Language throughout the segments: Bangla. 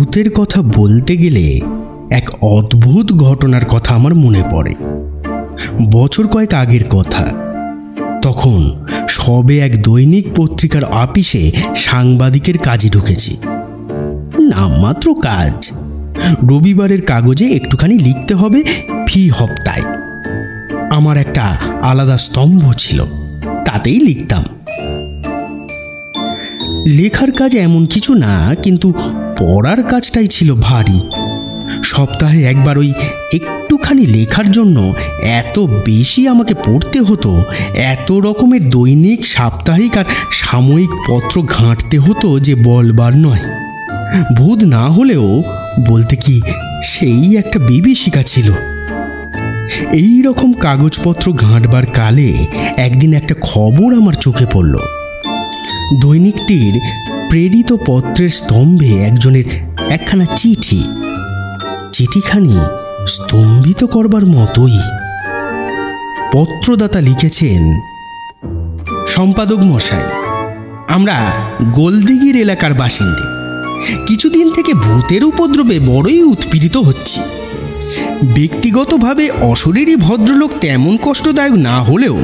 ভূতের কথা বলতে গেলে এক অদ্ভুত ঘটনার কথা আমার মনে পড়ে। বছর কয়েক আগের কথা। তখন সবে এক দৈনিক পত্রিকার অফিসে সাংবাদিকের কাজে ঢুকেছি। নামমাত্র কাজ, রবিবারের কাগজে একটুখানি লিখতে হবে ফি হপ্তায়। আমার একটা আলাদা স্তম্ভ ছিল, তাতেই লিখতাম। লেখার কাজ এমন কিছু না, কিন্তু পড়ার কাজটাই ছিল ভারী। সপ্তাহে একবার ওই একটুখানি লেখার জন্য এত বেশি আমাকে পড়তে হতো, এত রকমের দৈনিক, সাপ্তাহিক আর সাময়িক পত্র ঘাঁটতে হতো যে বলবার নয়। ভূত না হলেও বলতে কি সেই একটা বিভীষিকা ছিল। এই রকম কাগজপত্র ঘাঁটবার কালে একদিন একটা খবর আমার চোখে পড়ল। দৈনিকটির প্রেরিত পত্রের স্তম্ভে একজনের একখানা চিঠি। চিঠিখানি স্তম্ভিত করবার মতোই। পত্রদাতা লিখেছেন, সম্পাদক মশাই, আমরা গোলদিঘির এলাকার বাসিন্দা। কিছুদিন থেকে ভূতের উপদ্রবে বড়ই উৎপীড়িত হচ্ছি। ব্যক্তিগতভাবে অশরীরী ভদ্রলোক তেমন কষ্টদায়ক না হলেও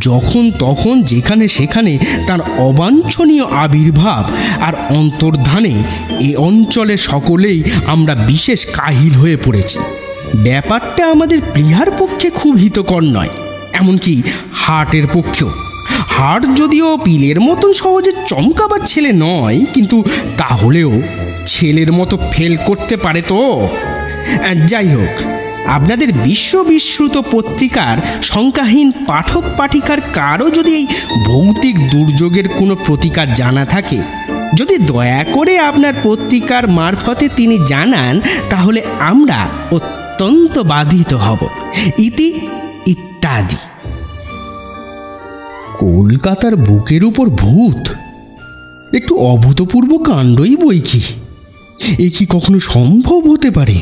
যখন তখন যেখানে সেখানে তার অবাঞ্ছনীয় আবির্ভাব আর অন্তর্ধানে এ অঞ্চলে সকলেই আমরা বিশেষ কাহিল হয়ে পড়েছি। ব্যাপারটা আমাদের প্লীহার পক্ষে খুব হিতকর নয়, এমনকি হার্টের পক্ষেও। হার্ট যদিও পিলের মতন সহজে চমকাবার ছেলে নয়, কিন্তু তাহলেও ছেলের মতো ফেল করতে পারে তো। যাই হোক, আপনাদের বিশ্ববিশ্রুত পত্রিকার সংখ্যাহীন পাঠক পাঠিকার কারও যদি এই ভৌতিক দুর্যোগের কোনো প্রতিকার জানা থাকে, যদি দয়া করে আপনার পত্রিকার মারফতে তিনি জানান, তাহলে আমরা অত্যন্ত বাধিত হব। ইতি ইত্যাদি। কলকাতার বুকের উপর ভূত, একটু অভূতপূর্ব কাণ্ডই বই কি। এ কি কখনো সম্ভব হতে পারে?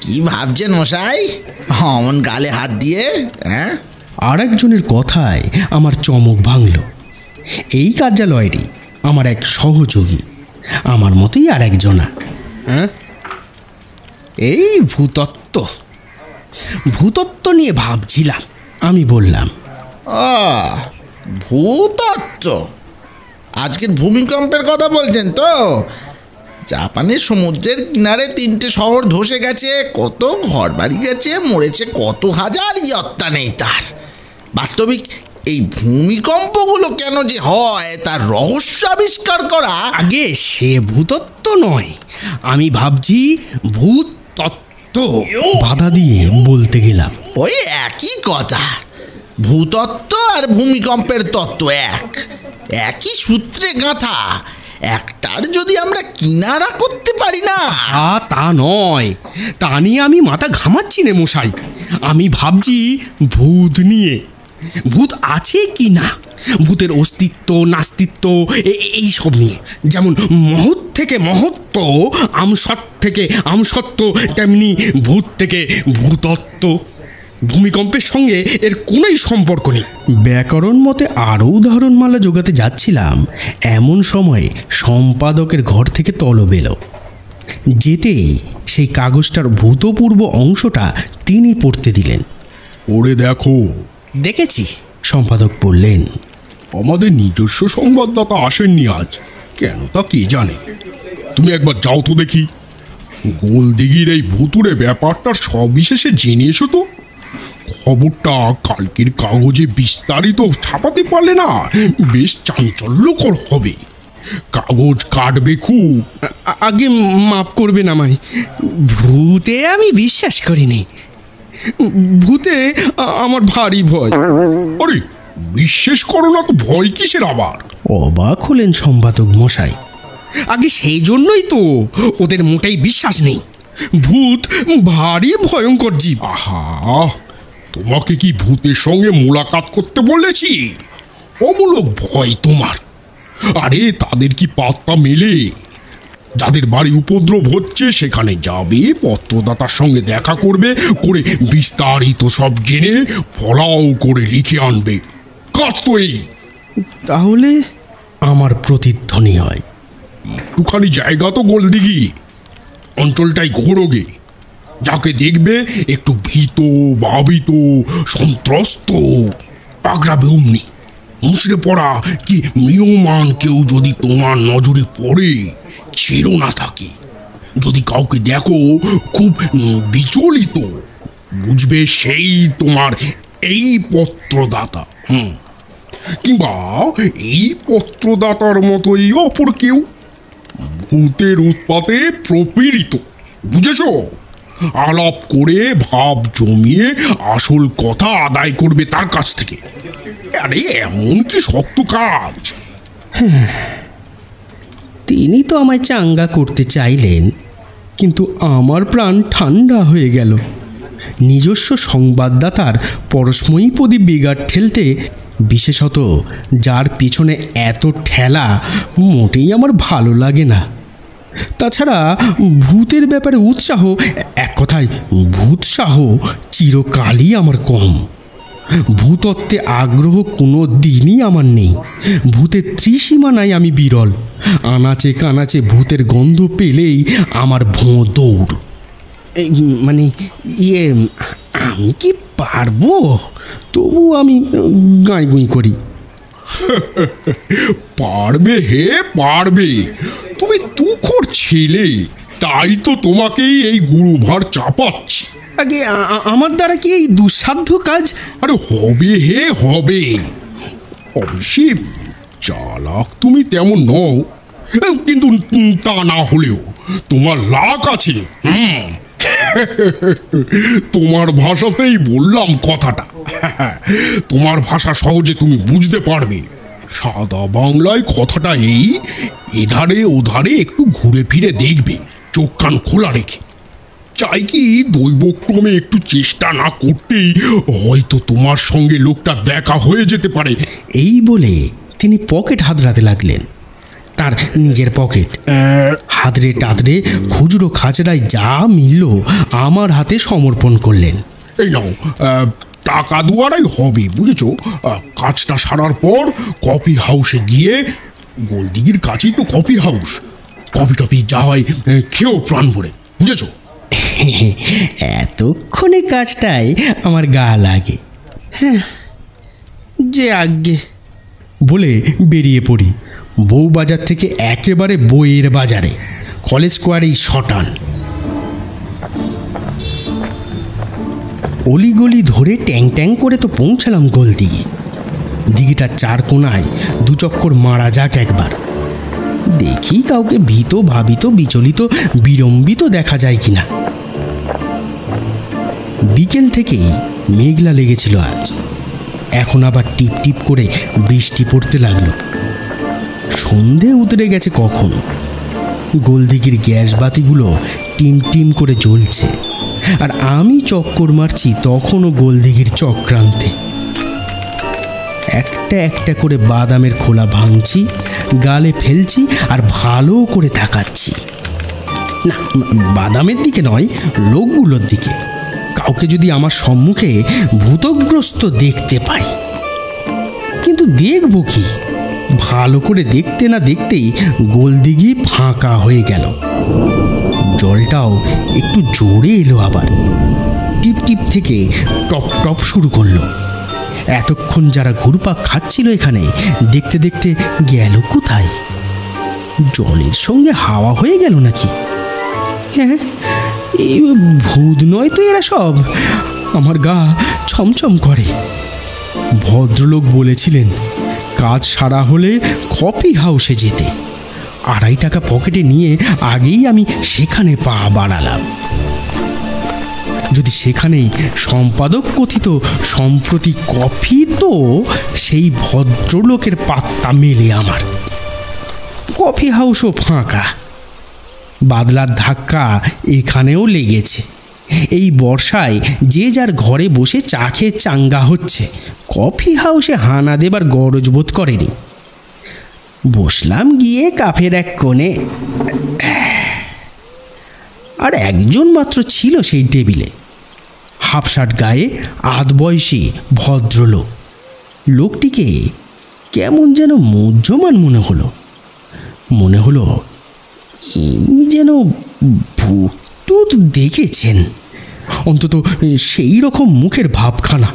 কি ভাবছেন মশাই অমন গালে হাত দিয়ে? হ্যাঁ, আর একজনের কথায় আমার চমক ভাঙল। এই কার্যালয়েরই আমার এক সহযোগী, আমার মতোই আর একজনা। হ্যাঁ, এই ভূতত্ব নিয়ে ভাবছিলাম। আমি বললাম, ভূতত্ব? আজকের ভূমিকম্পের কথা বলছেন তো? জাপানের সমুদ্রের কিনারে 3টে শহর ধসে গেছে, কত ঘর বাড়ি গেছে, মরেছে কত হাজার, ইয়ত্তা নেই তার। বাস্তবিক এই ভূমিকম্পগুলো কেন যে হয় তার রহস্য আবিষ্কার করা। আগে সে ভূতত্ব নয়, আমি ভাবছি ভূতত্ত্ব। বাধা দিয়ে বলতে গেলাম, ওই একই কথা। ভূতত্ত্ব আর ভূমিকম্পের তত্ত্ব একই সূত্রে গাঁথা। একটার যদি আমরা কিনারা করতে পারি না। তা নয়, তা নিয়ে আমি মাথা ঘামাচ্ছি না মশাই। আমি ভাবছি ভূত নিয়ে। ভূত আছে কি না, ভূতের অস্তিত্ব নাস্তিত্ব এইসব নিয়ে। যেমন মহৎ থেকে মহত্ব, আমসৎ থেকে আমসত্ব, তেমনি ভূত থেকে ভূতত্ব। ভূমিকম্পের সঙ্গে এর কোনোই সম্পর্ক নেই। ব্যাকরণ মতে আরও উদাহরণমালা জোগাতে যাচ্ছিলাম, এমন সময় সম্পাদকের ঘর থেকে তলব এলো। যেতেই সেই কাগজটার ভূতপূর্ব অংশটা তিনি পড়তে দিলেন। ওরে দেখো। দেখেছি, সম্পাদক বললেন। আমাদের নিজস্ব সংবাদদাতা আসেননি আজ, কেন তা কে জানে। তুমি একবার যাও তো দেখি। গোলদিঘির এই ভুতুড়ে ব্যাপারটার সবিশেষে জেনে এসো তো। খবরটা কালকের কাগজে বিস্তারিত ছাপাতে পারলে না বেশ চাঞ্চল্যকর হবে। কাগজ কাটবে খুব। আগে মাফ করবেন আমায়, ভূতে আমি বিশ্বাস করিনি। ভূতে আমার ভারী ভয়। আরে বিশ্বাস করো না তো ভয় কিসের আবার? অবাক হলেন সম্পাদক মশাই। আগে সেই জন্যই তো ওদের মোটেই বিশ্বাস নেই। ভূত ভারী ভয়ঙ্কর জীব। আহা, তোমাকে কি ভূতের সঙ্গে মোলাকাত করতে বলেছি? অমূলক ভয় তোমার। আরে তাদের কি পাত্তা মেলে? যাদের বাড়ি উপদ্রব হচ্ছে সেখানে যাবে, পত্রদাতার সঙ্গে দেখা করবে, করে বিস্তারিত সব জেনে ফলাও করে লিখে আনবে। কাজ তো এই। তাহলে আমার প্রতিধ্বনি হয়। একটুখানি জায়গা তো গোলদিঘি, অঞ্চলটাই ঘোরোগে। যাকে দেখবে একটু ভীত, ভাবিত, সন্ত্রস্ত পাকড়াবে অমনি। মুষড়ে পড়া কি ম্রিয়মাণ কেউ যদি তোমার নজরে পড়ে, ছেড়ো না থাকে। যদি কাউকে দেখো খুব বিচলিত, বুঝবে সেই তোমার এই পত্রদাতা। কিংবা এই পত্রদাতার মতোই অপর কেউ, ভূতের উৎপাতে প্রপীড়িত। বুঝেছ? আলাপ করে ভাব জমিয়ে আসল কথা আদায় করবে তার কাছ থেকে। আরে এমন কি শক্ত কাজ! তিনি তো আমায় চাঙ্গা করতে চাইলেন, কিন্তু আমার প্রাণ ঠান্ডা হয়ে গেল। নিজস্ব সংবাদদাতার পরশময়ী প্রদীপ বিগাড় ঠেলতে, বিশেষত যার পিছনে এত ঠেলা, মোটেই আমার ভালো লাগে না। তাছাড়া ভূতের ব্যাপারে উৎসাহ, এক কথায় ভূতসাহ, চিরকালই আমার কম। ভূতত্ত্বে আগ্রহ কোনো দিনই আমার নেই। ভূতের ত্রিসীমানায় আমি বিরল। আনাচে কানাচে ভূতের গন্ধ পেলেই আমার ভোঁ দৌড়। মানে আমি কি পারবো? তবু আমি গাঁই করি। পারবে হে পারবে, তুমি তুখোড় ছেলে, তাই তো তোমাকেই এই গুরুভার চাপাচ্ছি। আগে আমার দ্বারা কি এই দুঃসাধ্য কাজ? আরে হবে হে হবে। অবশ্যই চালাক তুমি তেমন নও, কিন্তু তা না হলেও তোমার লাক আছে। তোমার ভাষাতেই বললাম কথাটা। তোমার ভাষা সহজে তুমি বুঝতে পারবে। সাদা বাংলায় কথাটা এই, এধারে ওধারে একটু ঘুরে ফিরে দেখবে, চোখ কান খোলা রেখে। চাই কি দৈবক্রমে একটু চেষ্টা না করতেই হয়তো তোমার সঙ্গে লোকটা দেখা হয়ে যেতে পারে। এই বলে তিনি পকেট হাতড়াতে লাগলেন। তার নিজের পকেট হাতড়ে টাতড়ে খুচরো খাচড়ায় যা মিলল আমার হাতে সমর্পণ করলেন। এই নাও, টাকা দুয়ারাই হবে, বুঝেছো? কাজটা সারার পর কফি হাউসে গিয়ে, গোলদিঘির কাছেই তো কফি হাউস, কফি টফি যা হয় খেয়েও প্রাণ ভরে, বুঝেছো? এতক্ষণে কাজটাই আমার গা লাগে। হ্যাঁ, যে আজ্ঞে বলে বেরিয়ে পড়ি বউবাজার থেকে একেবারে বইয়ের বাজারে, কলেজ স্কোয়ারেই শটান। অলিগলি ধরে ট্যাং ট্যাং করে তো পৌঁছালাম গোলদিঘি। দিঘিটার চার কোনায় দু চক্কর মারা যাক একবার, দেখি কাউকে ভীত, ভাবিত, বিচলিত, বিড়ম্বিত দেখা যায় কিনা। বিকেল থেকেই মেঘলা লেগেছিল আজ, এখন আবার টিপ টিপ করে বৃষ্টি পড়তে লাগলো। সন্ধে উতরে গেছে কখন। গোলদিঘির গ্যাস বাতিগুলো টিম টিম করে জ্বলছে, আর আমি চক্কর মারছি তখনও গোলদিঘির চক্রান্তে। একটা একটা করে বাদামের খোলা ভাঙছি, গালে ফেলছি, আর ভালো করে তাকাচ্ছি। না, বাদামের দিকে নয়, লোকগুলোর দিকে। কাউকে যদি আমার সম্মুখে ভূতগ্রস্ত দেখতে পাই। কিন্তু দেখব কি? ভালো করে দেখতে না দেখতেই গোলদিঘি ফাঁকা হয়ে গেল। জলটাও একটু জোরে এলো আবার, টিপ টিপ থেকে টপ টপ শুরু করলো। এতক্ষণ যারা ঘুরপাক খাচ্ছিল এখানে, দেখতে দেখতে গেল কোথায়? জলের সঙ্গে হাওয়া হয়ে গেল নাকি? হ্যাঁ, এই ভূত নয় তো এরা সব? আমার গা ছমছম করে। ভদ্রলোক বলেছিলেন কাজ সারা হলে কফি হাউসে যেতে। 2.5 টাকা পকেটে নিয়ে আগেই আমি সেখানে পা বাড়ালাম। যদি সেখানেই সম্পাদক কথিত সম্প্রতি কফি, তো সেই ভদ্রলোকের পাত্তা মেলে আমার। কফি হাউসও ফাঁকা। বাদলার ধাক্কা এখানেও লেগেছে। এই বর্ষায় যে যার ঘরে বসে চা খেয়ে চাঙ্গা হচ্ছে, কফি হাউসে হানা দেবার গরজ বোধ করেনি। বসলাম গিয়ে কাফের এক কোণে, আর একজন মাত্র ছিল সেই টেবিলে। হাফ শার্ট গায়ে, আধ বয়সী ভদ্রলোক। লোকটিকে কেমন যেন মুহ্যমান মনে হলো ইনি যেন ভূত দেখেছেন, অন্তত সেই রকম মুখের ভাবখানা।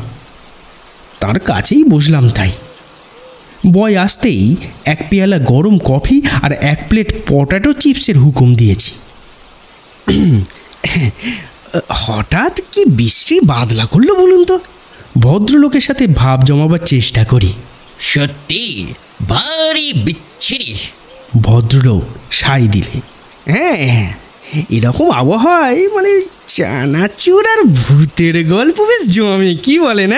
তার কাছেই বসলাম। তাই বয় আসতেই এক পেয়ালা গরম কফি আর এক প্লেট পটাটো চিপসের হুকুম দিয়েছি। হঠাৎ কি বিশ্রী বাদলা করলো বলুন তো? ভদ্রলোকের সাথে ভাব জমাবার চেষ্টা করি। সত্যি ভারী বিচ্ছিরি। ভদ্রলোক সাই দিলে, হ্যাঁ, এরকম আবহাওয়ায় মানে চানাচুর আর ভূতের গল্প বেশ জমে, কি বলেন?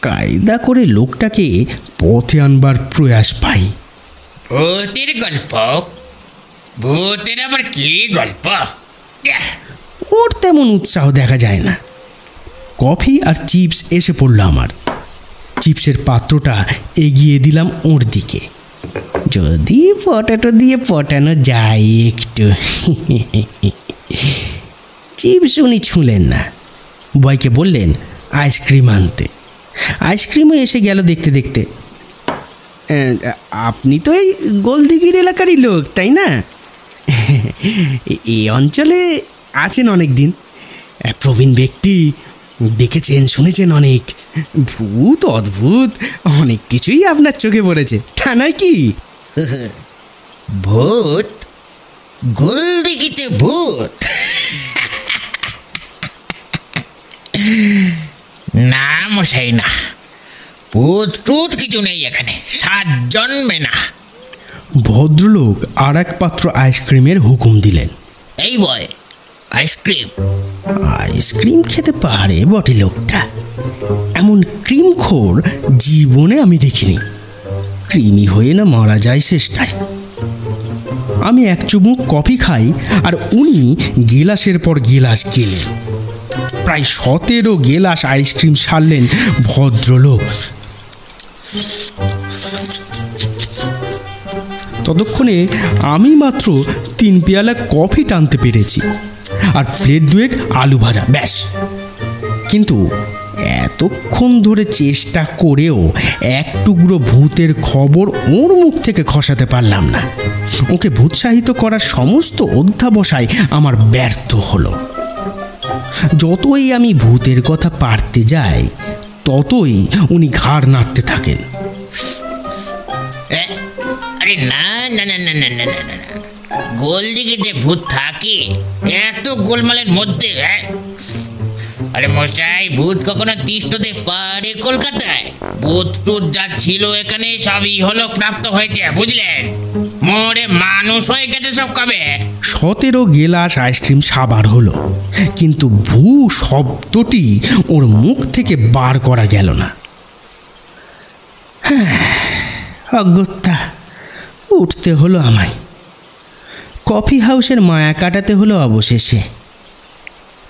কায়দা করে লোকটাকে পথে আনবার প্রয়াস পাই। ভূতের গল্প? ভূতের আবার কি গল্প? ওর তেমন উৎসাহ দেখা যায় না। কফি আর চিপস এসে পড়ল আমার। চিপসের পাত্রটা এগিয়ে দিলাম ওর দিকে। যদি পটাটো দিয়ে পটানো যায় একটু। চিপস উনি ছুঁলেন না, বয়কে বললেন আইসক্রিম আনতে। আইসক্রিমও এসে গেল দেখতে দেখতে। আপনি তো এই গোলদিঘির এলাকারই লোক, তাই না? এই অঞ্চলে আছেন অনেক দিন, প্রবীণ ব্যক্তি, দেখেছেন শুনেছেন অনেক। ভূত অদ্ভুত অনেক কিছুই আপনার চোখে পড়েছে, তা নয় কি? ভূত? গোলদিঘিতে ভূত? না মশাই, না, ভূত টুত কিছু নেই এখানে, সাত জন্মে না। ভদ্রলোক আর এক পাত্র আইসক্রিমের হুকুম দিলেন। এই বয়, আইসক্রিম। আইসক্রিম খেতে পারে বটে লোকটা, এমন ক্রিমখোর জীবনে আমি দেখিনি। কৃমি হয়ে না মারা যায় শেষটায়। আমি এক চুমুক কফি খাই আর উনি গেলাসের পর গেলাস গেলেন। প্রায় 17 গেলাস আইসক্রিম সারলেন ভদ্রলোক। ততক্ষণে আমি মাত্র 3 পেয়ালা কফি টানতে পেরেছি আর প্লেট 2 আলু ভাজা, ব্যাস। কিন্তু এতক্ষণ ধরে চেষ্টা করেও এক টুকরো ভূতের খবর ওর মুখ থেকে খসাতে পারলাম না। ওকে ভূৎসাহিত করার সমস্ত অধ্যাবসায় আমার ব্যর্থ হলো। যতই আমি ভূতের কথা পারতে যাই, ততই উনি ঘাড় নাড়তে থাকেন। আরে না না না না না না না না, গোলদিঘিতে ভূত থাকে এত গোলমালের মধ্যে? আরে মশাই, ভূত কখনো তিষ্ঠতে পারে কলকাতায়? ভূত টুত যা ছিল এখানে সবই হলো প্রাপ্ত হয়েছে, বুঝলেন? মরে মানুষ হয়ে গেছে সব কবে। 17 গেলাস আইসক্রিম সাবার হলো, কিন্তু ভূ শব্দটি ওর মুখ থেকে বার করা গেল না। অগত্যা উঠতে হলো আমায়। কফি হাউসের মায়া কাটাতে হলো অবশেষে।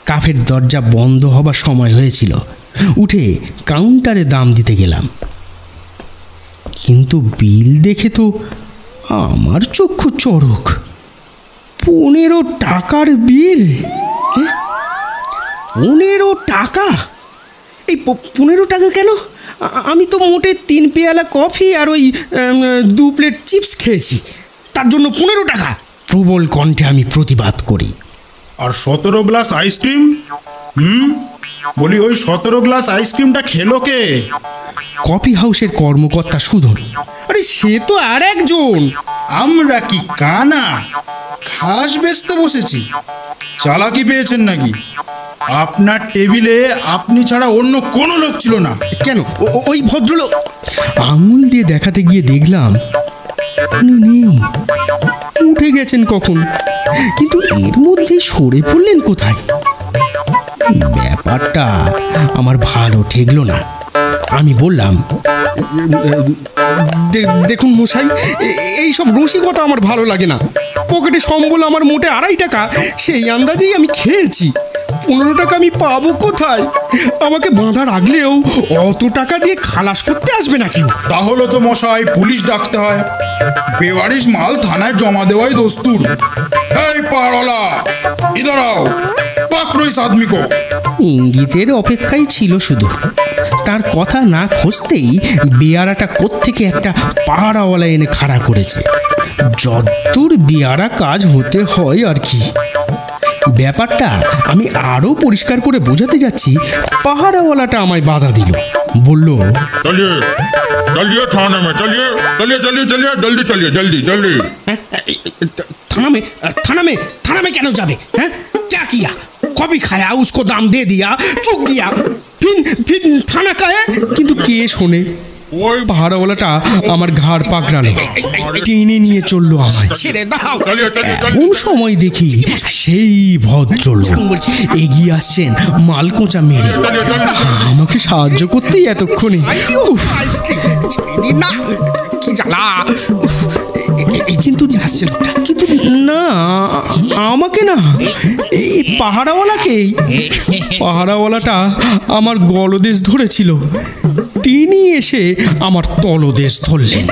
কাফের দরজা বন্ধ হবার সময় হয়েছিল। উঠে কাউন্টারে দাম দিতে গেলাম, কিন্তু বিল দেখে তো আমার চক্ষু চড়ক। 15 টাকার বিল। 15 টাকা? এই 15 টাকা কেন? আমি তো মোটে 3 পেয়ালা কফি আর ওই 2 প্লেট চিপস খেয়েছি, তার জন্য 15 টাকা? প্রবল কণ্ঠে আমি প্রতিবাদ করি। আর 17 গ্লাস আইসক্রিম? বলি ওই 17 গ্লাস আইসক্রিমটা খেলো কে? কফি হাউসের কর্মকর্তা সুধন। আরে সে তো আর একজন। আমরা কি কানা খাস বেচতে বসেছি? চালাকি পেয়েছেন নাকি? আপনার টেবিলে আপনি ছাড়া অন্য কোনো লোক ছিল না। কেন? ওই ভদ্রলোক। আঙুল দিয়ে দেখাতে গিয়ে দেখলাম উনি নেই, উঠে গেছেন কখন, কিন্তু এর মধ্যে সরে পড়লেন কোথায়? ব্যাপারটা আমার ভালো ঠেকলো না। আমি বললাম, দেখুন মশাই, এইসব রসিকতা আমার ভালো লাগে না। পকেটে সম্বল আমার মোটে 2.5 টাকা, সেই আন্দাজেই আমি খেয়েছি। 15 টাকা আমি পাবো কোথায়? আমাকে বাঁধা রাখলেও অত টাকা দিয়ে খালাস করতে আসবে না কেউ। তাহলে তো মশাই পুলিশ ডাকতে হয়। বেওয়ারিশ মাল থানায় জমা দেওয়াই দস্তুর। এই পাড়লা, ইধর আও, পাকড়ো ইস আদমি কো। ইঙ্গিতের অপেক্ষাই ছিল শুধু। তার কথা না খুঁজতেই বেয়ারাটা কোত্থেকে একটা পাহারাওয়ালা এনে খাড়া করেছে। যদ্দূর বেয়ারা কাজ হতে হয় আর কি। ব্যাপারটা আমি আরো পরিষ্কার করে বোঝাতে যাচ্ছি, পাহারাওয়ালাটা আমায় বাধা দিল, বলল, चलिए चलिए थाने में, चलिए चलिए चलिए चलिए जल्दी चलिए जल्दी जल्दी। थाना में क्या जाबे? हैं? क्या किया? कॉफी खाया, उसको दाम दे दिया, चुप गया, फिर थाना का है। কিন্তু কে শোনে? ওই পাহারাওয়ালাটা আমার ঘাড় পাকড়ালো, টেনে নিয়ে চললো আমায়। কোন সময় দেখি সেই ভদ্রলোক এগিয়ে আসছেন মালকোঁচা মেরে, আমাকে সাহায্য করতেই এতক্ষণে। কি জ্বালা! কিন্তু না, আমাকে না, এই পাহারাওয়ালাটা আমার গলদেশ ধরেছিল, তিনি এসে আমার তলদেশ ধরলেন।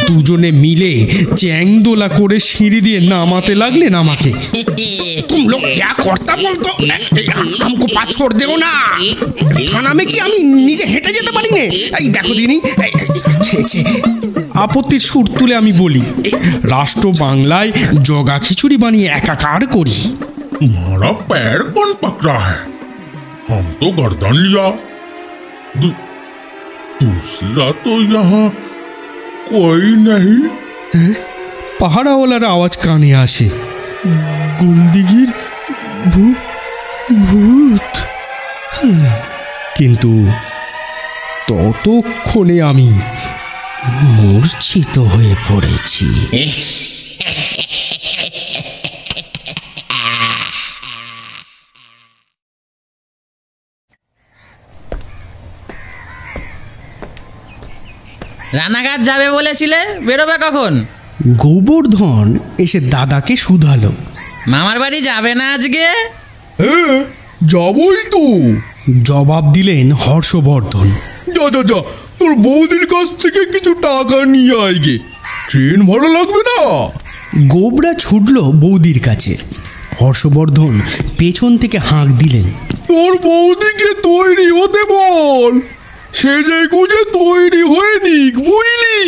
দুজনে মিলে চ্যাংদোলা করে সিঁড়ি দিয়ে নামাতে লাগলেন আমাকে। তুম লোক क्या করতা বলতো, हमको पास छोड़ देओ ना। থানা মে কি আমি নিজে হেঁটে যেতে পারি না? এই দেখো দিনি খেয়েছে। আপত্তির সুর তুলে আমি বলি, রাষ্ট্র বাংলায় জগা খিচুড়ি বানিয়ে একাকার করি। तुम्हारा पैर कौन पकड़ा है? हम तो गर्दन लिया। दूसरा तो यहाँ कोई नहीं। পাহারাওয়ালার আওয়াজ কানে আসে, গোলদিঘির ভূত। কিন্তু ততক্ষণে আমি মূর্ছিত হয়ে পড়েছি। রানাঘাট যাবে বলেছিলে, বেরোবে কখন? গোবর্ধন এসে দাদাকে শুধালো, মামার বাড়ি যাবে না আজকে? হ্যাঁ যাবই তো, জবাব দিলেন হর্ষবর্ধন। যা যা যা, তোর বৌদির কাছ থেকে কিছু টাকা নিয়ে আয় গে, ট্রেন ভাড়া লাগবে না। গোবরা ছুটল বৌদির কাছে। হর্ষবর্ধন পেছন থেকে হাঁক দিলেন, তোর বৌদিকে তৈরি হতে বল, সেজে গুজে তৈরি হয়ে নিক, বুঝলি?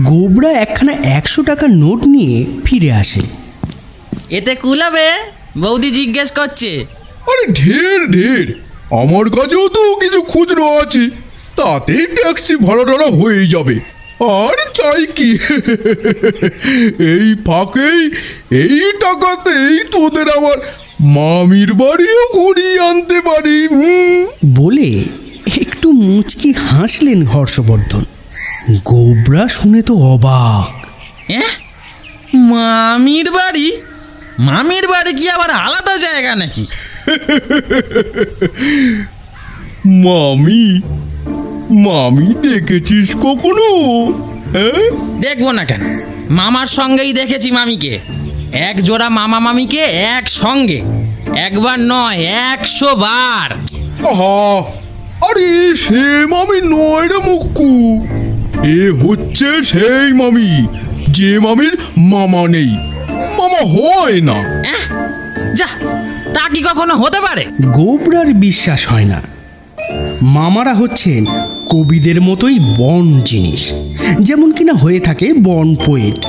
গোবরা একখানা 100 টাকার নোট নিয়ে ফিরে আসে। এতে কুলাবে? বৌদি জিজ্ঞেস করছে। আরে ঢের ঢের, আমার কাছেও তো কিছু খুচরো আছে, তাতেই ট্যাক্সি ভাড়া টাড়া হয়ে যাবে। আর চাই কি, এই ফাঁকেই এই টাকাতেই তোদের আমার মামির বাড়িও ঘুরিয়ে আনতে পারি। বলে একটু মুচকি হাসলেন হর্ষবর্ধন। গোবরা শুনে তো অবাক। মামির বাড়ি? মামির বাড়ি কি আবার আলাদা জায়গা নাকি? মামি মামি দেখেছিস কখনো? দেখবো না কেন, মামার সঙ্গেই দেখেছি মামিকে। এক জোড়া মামা মামিকে একসঙ্গে, একবার নয় 100 বার। আহা, আরে সে মামি নয় রে মুক্কু, এ হচ্ছে সেই মামি যে মামির মামা নেই, মামা হয় না। যা, তা কি কখনো হতে পারে? গোবরার বিশ্বাস হয় না। মামারা হচ্ছেন কবিদের মতোই বন জিনিস, যেমন কিনা হয়ে থাকে বন পোয়েট।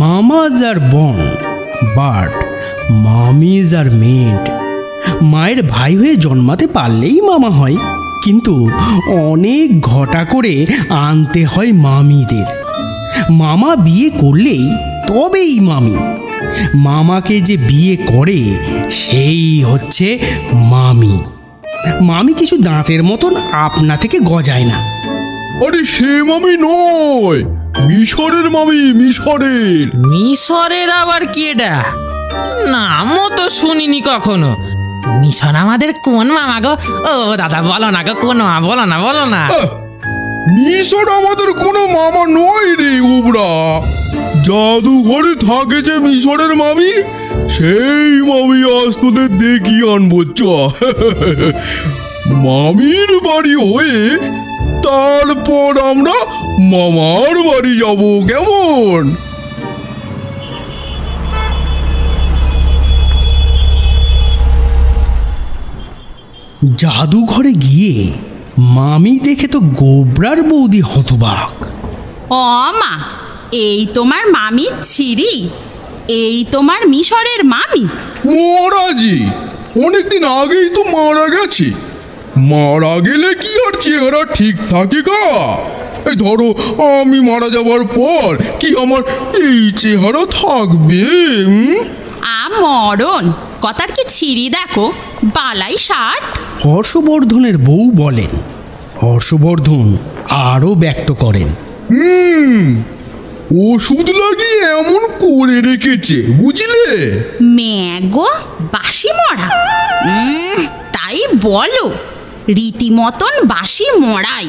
মামাজ আর বন, বাট মামিজ আর মেড। মায়ের ভাই হয়ে জন্মাতে পারলেই মামা হয়, কিন্তু অনেক ঘটা করে আনতে হয় মামিদের। মামা বিয়ে করলেই তবেই মামি। মামাকে যে বিয়ে করে সেই হচ্ছে মামি। মামি কিছু দাঁতের মতন আপনা থেকে গজায় না। আরে সে মামি নয়, মিশরের মামি, মিশরের। মিশরের আবার কি এটা? নামও তো শুনিনি কখনো। মিশর আমাদের কোন মামা গো? ও দাদা বলো না গো, কোন মামা? বলো না, বলো না। মিশর আমাদের কোনো মামা নয় রে উবরা। জাদুঘরে থাকে যে মিশরের মামি, সেই মামি আজ তোদের দেখিয়ে আনবো। চ মামির বাড়ি হয়ে তারপর আমরা মামার বাড়ি যাব, কেমন? জাদুঘরে গিয়ে মামি দেখে তো গোবরার বৌদি হতবাক। ও মা, এই তোমার মামি ছিরি? এই তোমার মিশরের মামি? মহারাজি অনেকদিন আগেই তো মারা গেছে। মারা গেলে কি আর চেহারা ঠিক থাকে গা? এই ধরো আমি মারা যাবার পর কি আমার এই চেহারা থাকবে? মরণ কথার কি ছিরি দেখো, বালাই ষাট। হর্ষবর্ধনের বউ বলেন। হর্ষবর্ধন আরও ব্যক্ত করেন, ওষুধ লাগিয়ে এমন করে রেখেছে বুঝলে। ম্যাগো বাসি মরা? তাই বলো, রীতিমতন বাসি মরাই।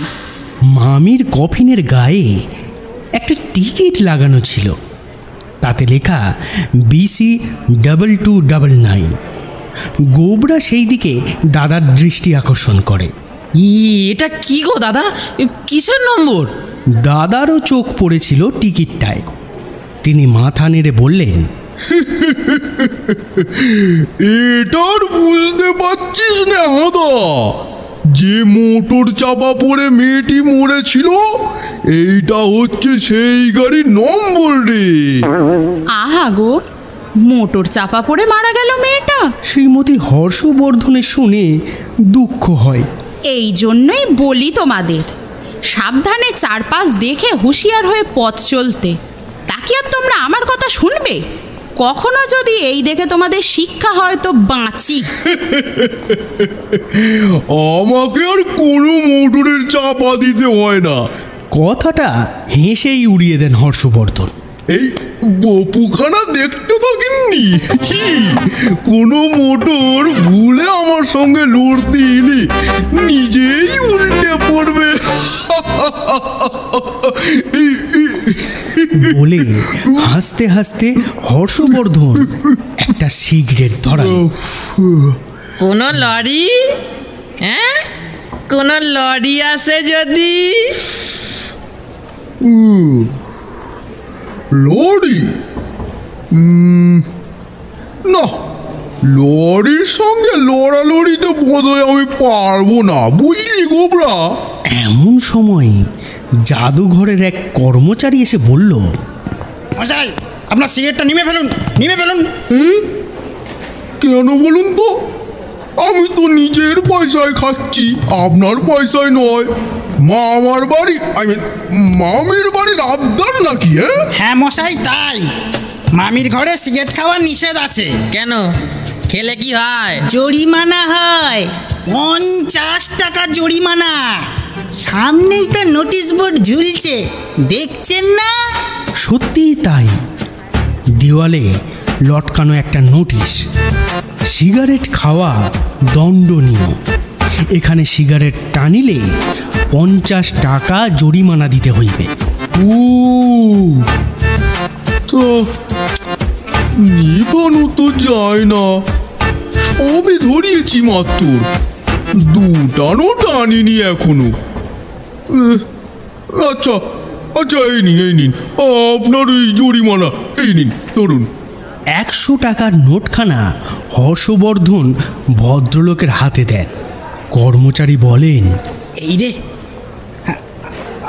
মামির কফিনের গায়ে একটা টিকিট লাগানো ছিল, তাতে লেখা BC2299। গোবরা সেই দিকে দাদার দৃষ্টি আকর্ষণ করে। এটা কি গো দাদা, কিসের নম্বর? দাদারও চোখ পড়েছিল টিকিটটায়। তিনি মাথা নেড়ে বললেন, এটার বুঝতে পারছিস না হাদা? যে মোটর চাপা পড়ে মেয়েটি মরেছিল, এইটা হচ্ছে সেই গাড়ির নম্বর রে। আহা গো, মোটর চাপা পড়ে মারা গেল মেয়েটা? শ্রীমতী হর্ষবর্ধনের শুনে দুঃখ হয়। এই জন্যই বলি তোমাদের, সাবধানে চারপাশ দেখে হুঁশিয়ার হয়ে পথ চলতে। তা কি আর তোমরা আমার কথা শুনবে? কখনো যদি এই দেখে তোমাদের শিক্ষা হয় তো বাঁচি। আমাকে আর কোনো মোটরের চাপা দিতে হয় না। কথাটা হেসেই উড়িয়ে দেন হর্ষবর্ধন। এই বপুখানা দেখতে থাকিনি, কোনো মোটর ভুলে আমার সঙ্গে লড়তে এলে নিজেই উল্টে পড়বে বলে হাসতে হাসতে হর্ষবর্ধন একটা সিগারেট ধরাল। কোনো লরি? হ্যাঁ, কোনো লরি আসে যদি? লরি? না, লরির সঙ্গে লড়ালড়িতে বোধহয় আমি পারবো না, বুঝলি গোবরা। এমন সময় জাদুঘরের এক কর্মচারী এসে বলল, মশাই, আপনার সিগারেটটা নিমে ফেলুন, নিমে ফেলুন। কেন বলুন তো? আমি তো নিজের পয়সায় খাচ্ছি, আপনার পয়সায় নয়। মামার বাড়ি, মামির বাড়ির আবদার নাকি? হ্যাঁ মশাই, তাই। মামির ঘরে সিগারেট খাওয়া নিষেধ আছে। কেন? খেলে কি হয়? জরিমানা হয়, 50 টাকা জরিমানা। সামনেই তো নোটিশ বোর্ড ঝুলছে, দেখছেন না? সত্যিই তাই। দেওয়ালে লটকানো একটা নোটিশ, সিগারেট খাওয়া দণ্ডনীয়। এখানে সিগারেট টানিলে 50 টাকা জরিমানা দিতে হইবে। তো নিবানো তো যায় না, সবে ধরিয়েছি মাত্র, দুটারও টানিনি এখনো। আচ্ছা আচ্ছা, এই নিন আপনার ওই জরিমানা, এই নিন ধরুন। 100 টাকার নোটখানা হর্ষবর্ধন ভদ্রলোকের হাতে দেন। কর্মচারী বলেন, এই রে,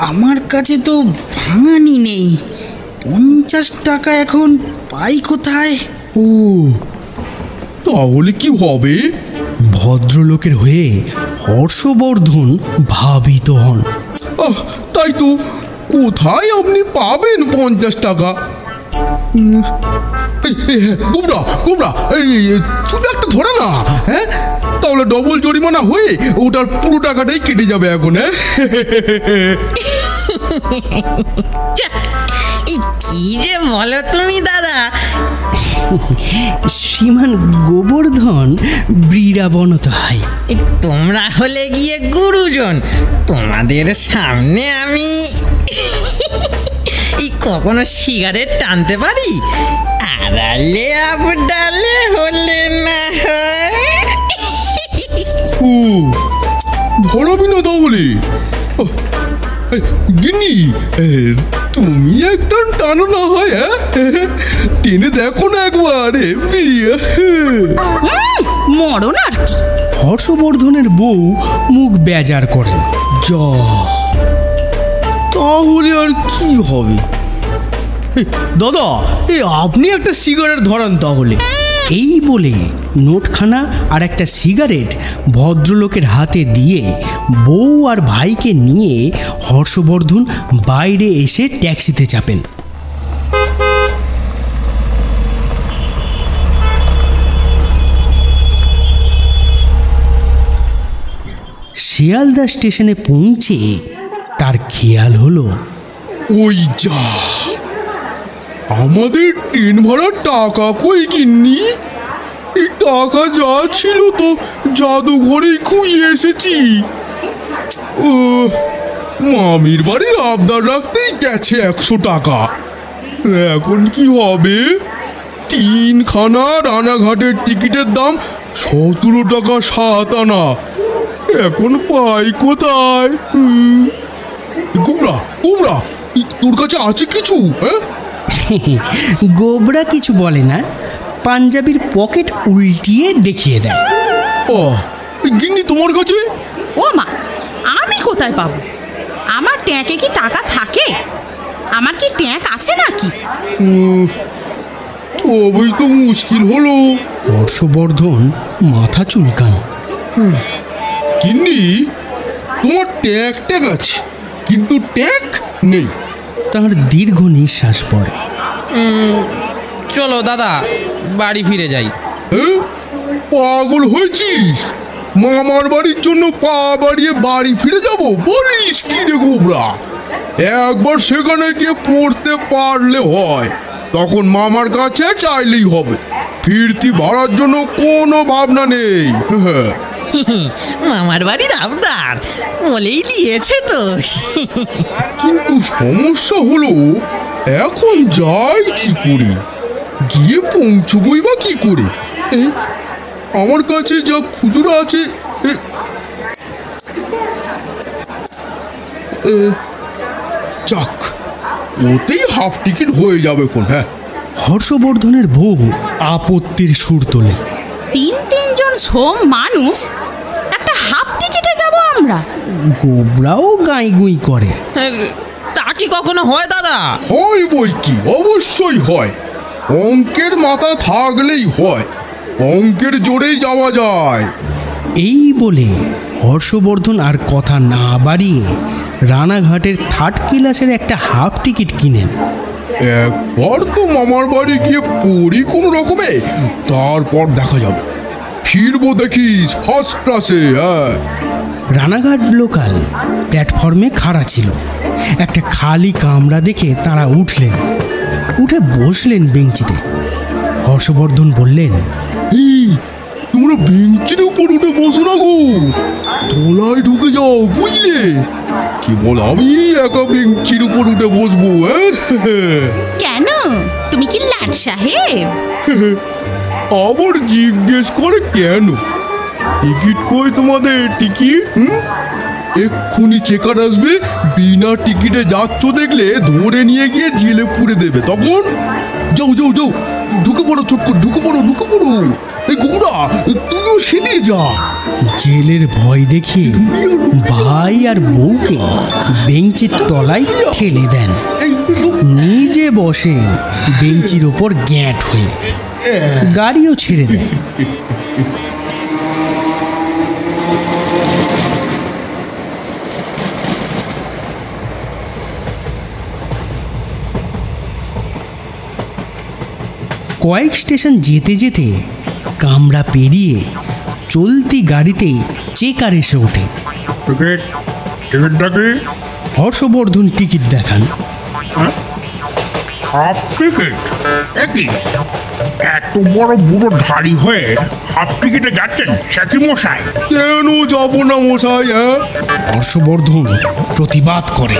আমার কাছে তো ভাঙানি নেই, 50 টাকা এখন পাই কোথায়? তাহলে কি হবে? ভদ্রলোকের হয়ে হর্ষবর্ধন ভাবিত হন। তাই তো, কোথায় আপনি পাবেন 50 টাকা? গোবরা গোবরা, তুমি একটা ধরে না, হ্যাঁ? তাহলে ডবল জরিমানা হয়ে ওটার পুরো টাকাটাই কেটে যাবে এখন। কি যে বলো তুমি দাদা। শ্রীমান গোবর্ধন বীরাবনত হয়। তোমরা হলে গিয়ে গুরুজন, তোমাদের সামনে আমি কখনো সিগারেট টানতে পারি? আড়ালে আবডালে হলে না হয়। ধরাবি না তাহলে? গিন্নি, তুমি একটা টানো না হয়, টেনে দেখো না একবার। মরণ আর কি। হর্ষবর্ধনের বউ মুখ বেজার করেন। যা, তাহলে আর কি হবে? দাদা, আপনি একটা সিগারেট ধরান তাহলে। এই বলে নোটখানা আর একটা সিগারেট ভদ্রলোকের হাতে দিয়ে বউ আর ভাইকে নিয়ে হর্ষবর্ধন বাইরে এসে ট্যাক্সিতে চাপেন। শিয়ালদা স্টেশনে পৌঁছে তার খেয়াল হলো, ওই যা, আমাদের ট্রেন ভাড়ার টাকা কই গিন্নি? এই টাকা যা ছিল তো জাদুঘরেই খুঁয়ে এসেছি। ও, মামির বাড়ির আবদার রাখতেই গেছে 100 টাকা। এখন কি হবে? 3খানা রানাঘাটের টিকিটের দাম 17 টাকা 7 আনা। এখন পাই কোথায়? গোবরা, গোবরা, তোর কাছে আছে কিছু? হ্যাঁ, গোবরা কিছু বলে না, পাঞ্জাবির পকেট উল্টিয়ে দেখিয়ে দেয়। ও গিন্নি, তোমার কাছে? ও মা, আমি কোথায় পাবো? আমার ট্যাঁকে কি টাকা থাকে? আমার কি ট্যাঁক আছে নাকি? তবেই তো মুশকিল হলো। হর্ষবর্ধন মাথা চুলকান। গিন্নি, তোমার ট্যাগ ট্যাগ আছে, কিন্তু ট্যাগ নেই। তার দীর্ঘ নিঃশ্বাস পড়ে। চলো দাদা, বাড়ি ফিরে যাই। হ্যাঁ, পাগল হয়েছিস? মামার বাড়ির জন্য পা বাড়িয়ে বাড়ি ফিরে যাব বলিস কি রে গোবরা? একবার সেখানে গিয়ে পড়তে পারলে হয়, তখন মামার কাছে চাইলেই হবে। ফিরতি ভাড়ার জন্য কোনো ভাবনা নেই। হ্যাঁ, মামার বাড়ির আবদার বলেই দিয়েছে তো। কিন্তু সমস্যা হলো, এখন যাই কি করে? গিয়ে পৌঁছবই বা কি করে? আমার কাছে যা খুচরো আছে, যাক, ওতেই হাফ টিকিট হয়ে যাবে কোন। হ্যাঁ, হর্ষবর্ধনের বউ আপত্তির সুর তোলে। 3 সোম মানুষ, একটা হাফ টিকিটে যাব আমরা? গোবরাও গাঁই করে। তা কি কখনো হয় দাদা? হয় বই কি, অবশ্যই হয়। অঙ্কের মাথা থাকলেই হয়, অঙ্কের জোরেই যাওয়া যায়। এই বলে হর্ষবর্ধন আর কথা না বাড়িয়ে রানাঘাটের 3rd ক্লাসের একটা হাফ টিকিট কিনেন। একবার তো মামার বাড়ি গিয়ে পড়ি কোনো রকমে, তারপর দেখা যাবে। ফিরবো দেখিস ফার্স্ট ক্লাসে। হ্যাঁ, রানাঘাট লোকাল প্ল্যাটফর্মে খাড়া ছিল। একটা খালি কামরা দেখে তারা উঠলেন, উঠে বসলেন বেঞ্চিতে। হর্ষবর্ধন বললেন, এই, তোমরা বেঞ্চের উপর উঠে বসো না গো, তলায় ঢুকে যাও, বুঝলে? কেবল আমি একা বেঞ্চির উপর উঠে বসবো। কেন, তুমি কি লাট সাহেব? আবার জিজ্ঞেস করে কেন? টিকিট কই তোমাদের? টিকিট এক্ষুনি চেকার আসবে, বিনা টিকিটে যাচ্ছ দেখলে ধরে নিয়ে গিয়ে জেলে পুরে দেবে। তখন যাও যাও যাও, ঢুকে পড়ো, ছোট্ট ঢুকে পড়ো, ঢুকে পড়ো। এই গোবরা, তুমিও সেদিকে যা। জেলের ভয় দেখিয়ে ভাই আর বউকে বেঞ্চির তলায় ঠেলে দেন। নিজে বসে বেঞ্চির ওপর গ্যাঁট হয়ে, গাড়িও ছেড়ে দেন। কয়েক স্টেশন যেতে যেতে কামরা পেরিয়ে চলতি গাড়িতে চেকার এসে ওঠে। টিকিটটাকে হর্ষবর্ধন টিকিট দেখান। Half ticket? একই এত বড় বুড়ো ধাড়ি হয়ে হাফ টিকিটে যাচ্ছেন সাথী মশাই? কেন যাব না মশাই? হ্যাঁ, হর্ষবর্ধন প্রতিবাদ করে,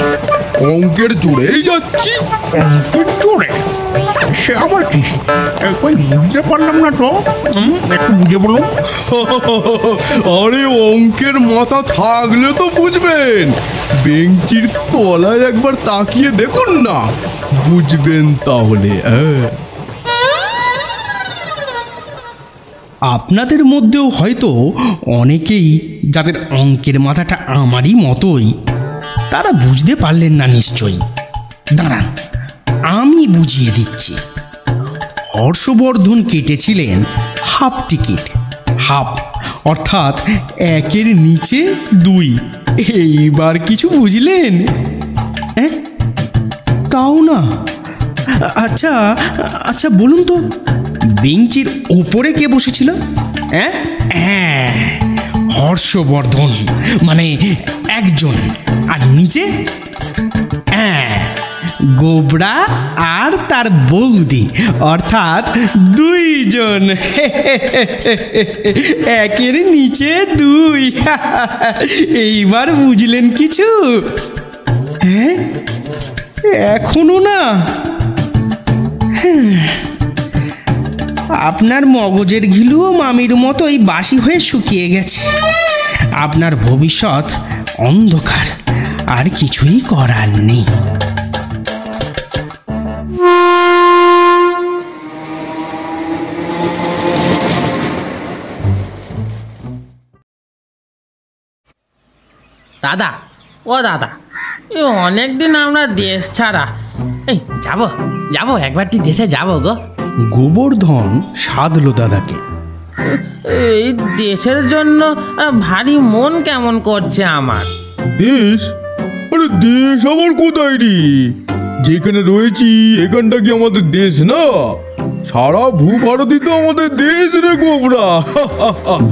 অঙ্কের জোরেই যাচ্ছি। অঙ্কের জোরে? সে আবার কি? কই বুঝতে পারলাম না তো, একটু বুঝে বলুন। আরে অঙ্কের মাথা থাকলে তো বুঝবেন। বেঞ্চির তলায় একবার তাকিয়ে দেখুন না, বুঝবেন তাহলে। আপনাদের মধ্যেও হয়তো অনেকেই, যাদের অঙ্কের মাথাটা আমারই মতোই, তারা বুঝতে পারলেন না নিশ্চয়ই। দাঁড়ান, আমি বুঝিয়ে দিচ্ছি। হর্ষবর্ধন কেটেছিলেন হাফ টিকিট, হাফ অর্থাৎ 1-এর নিচে 2। এইবার কিছু বুঝলেন? তাও না? আচ্ছা আচ্ছা, বলুন তো, বেঞ্চির ওপরে কে বসেছিল? হ্যাঁ, হর্ষবর্ধন, মানে একজন। আর নিচে গোবরা আর তার বৌদি, অর্থাৎ 2 জন। 1-এর নিচে 2। এইবার বুঝলেন কিছু? এখনো না? আপনার মগজের ঘিলুও মামির মতোই বাসি হয়ে শুকিয়ে গেছে। আপনার ভবিষ্যৎ অন্ধকার, আর কিছুই করার নেই। দাদা, ও দাদা, অনেকদিন আমরা দেশ ছাড়া। এই যাবো একবারটি দেশে যাবো গো। গোবর্ধন সাধলো দাদাকে। এই দেশের জন্য ভারী মন কেমন করছে আমার। দেশ? আরে দেশ আমার কোথায় রে? যেখানে রয়েছি এখানটা কি আমাদের দেশ না? সারা ভূভারতই তো আমাদের দেশ রে গোবরা।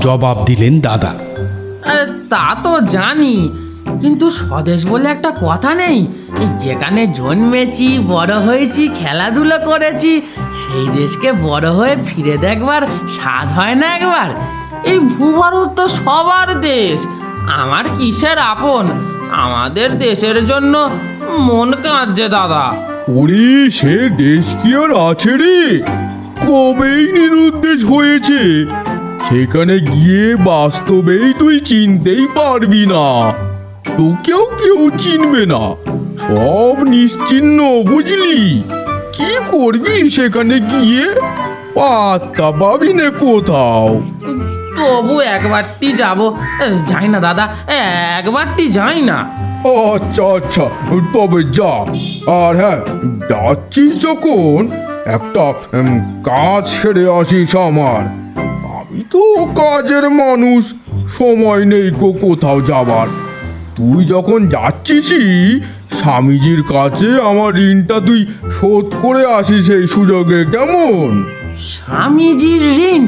জবাব দিলেন দাদা। আরে তা তো জানি, কিন্তু স্বদেশ বলে একটা কথা নেই? এই যেখানে জন্মেছি, বড় হয়েছি, খেলাধুলো করেছি, সেই দেশকে বড় হয়ে ফিরে দেখবার স্বাদ হয় না একবার? এই ভূভারত তো সবার দেশ, আমার কিসের আপন? আমাদের দেশের জন্য মন কাঁদছে দাদা। ওরে, সে দেশ কি আর আছে রে? কবেই নিরুদ্দেশ হয়েছে। সেখানে গিয়ে বাস্তবেই তুই চিনতেই পারবি না, তোকেও কেউ চিনবে না, সব নিশ্চিহ্ন, বুঝলি? কি করবি সেখানে গিয়ে? পাত্তা পাবি না কোথাও। তবু একবারটি যাবো। যাই না দাদা, একবারটি যাই না? আচ্ছা আচ্ছা, তবে যা। আর হ্যাঁ, যাচ্ছিস যখন একটা কাজ সেরে আসিস আমার। আমি তো কাজের মানুষ, সময় নেই কোথাও যাবার। তুই যখন যাচ্ছিসই, স্বামীজির কাছে আমার ঋণটা তুই শোধ করে আসিস এই সুযোগে, কেমন? স্বামীজির ঋণ?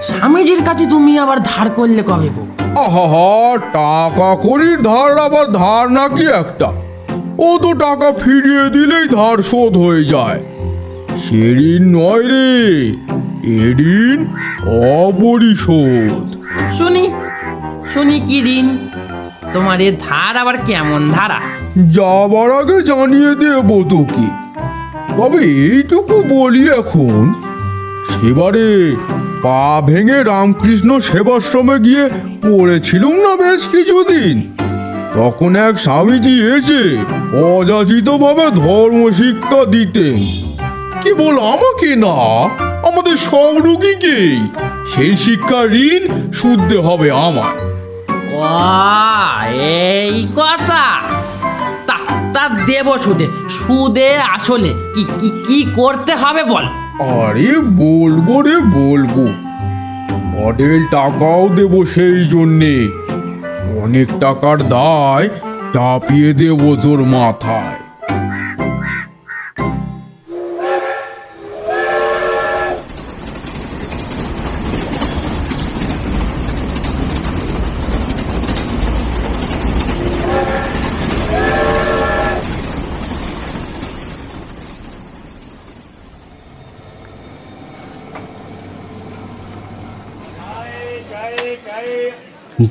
স্বামীজির কাছে তুমি আবার ধার করলে কবে গো? আহা, টাকা করি ধার আবার ধার নাকি একটা? ও তো টাকা ফিরিয়ে দিলেই ধার শোধ হয়ে যায়। সে ঋণ নয় রে, এ ঋণ অপরিশোধ। শুনি কি ঋণ? তোমার এ ধার আবার কেমন ধারা? যাবার আগে জানিয়ে দেবো তোকে, তবে এইটুকু বলি এখন, সেবারে পা ভেঙে রামকৃষ্ণ সেবাশ্রমে গিয়ে পড়েছিলুম না বেশ কিছুদিন, তখন এক স্বামীজি এসে অযাচিতভাবে ধর্ম শিক্ষা দিতেন। কেবল আমাকে না, আমাদের সব রোগীকেই সেই শিক্ষা ঋণ শুদ্ধ হবে আমার। এই কথা? তা দেব সুদে আসলে কি করতে হবে বল? আরে বলবো রে, বলবো। অডেল টাকাও দেব, সেই জন্যে অনেক টাকার দায় চাপিয়ে দেব তোর মাথায়।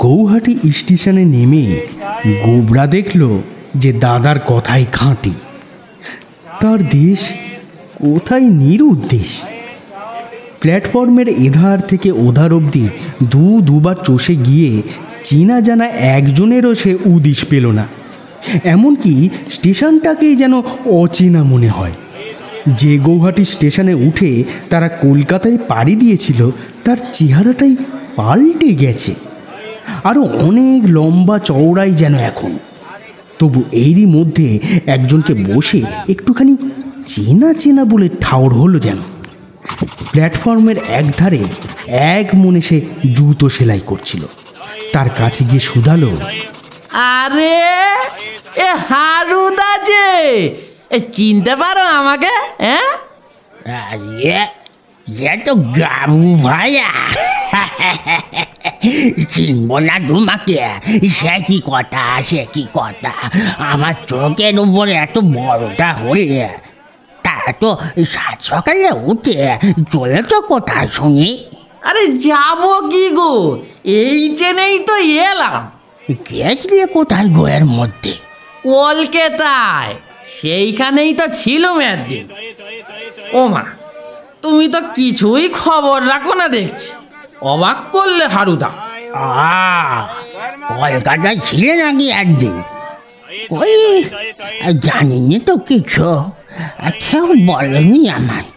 গৌহাটি স্টেশনে নেমে গোবরা দেখল যে দাদার কথাই খাঁটি। তার দেশ কোথায় নিরুদ্দেশ। প্ল্যাটফর্মের এধার থেকে ওধার অবধি দুবার চষে গিয়ে চেনা জানা একজনেরও সে উদিশ পেল না। এমনকি স্টেশনটাকেই যেন অচেনা মনে হয়। যে গৌহাটি স্টেশনে উঠে তারা কলকাতায় পাড়ি দিয়েছিল, তার চেহারাটাই পাল্টে গেছে, আরও অনেক লম্বা চওড়াই যেন এখন। তবু এরই মধ্যে একজনকে বসে একটুখানি চেনা চেনা বলে ঠাউর হলো যেন। প্ল্যাটফর্মের একধারে এক মনে সে জুতো সেলাই করছিল। তার কাছে গিয়ে শুধালো, আরে এ হারুদা যে, চিনতে পারো আমাকে? ये तो গাবু ভাইয়া। চিনব না তোমাকে? সে কি কথা, সে কি কথা! আমার চোখের উপরে এত বড়টা হলে তা তো সাত সকালে উঠে চলেছ কোথায় শুনি? আরে যাবো কি গো, এই ট্রেনেই তো এলাম। গেছিলে কোথায় গো এর মধ্যে? কলকাতায়, সেইখানেই তো ছিলাম একদিন। ও মা, তুমি তো কিছুই খবর রাখো না দেখছি, অবাক করলে হারুদা। কলকাতায় ছিলে নাকি একদিন? ওই জানিনি তো কিছু, কেউ বলেনি আমায়।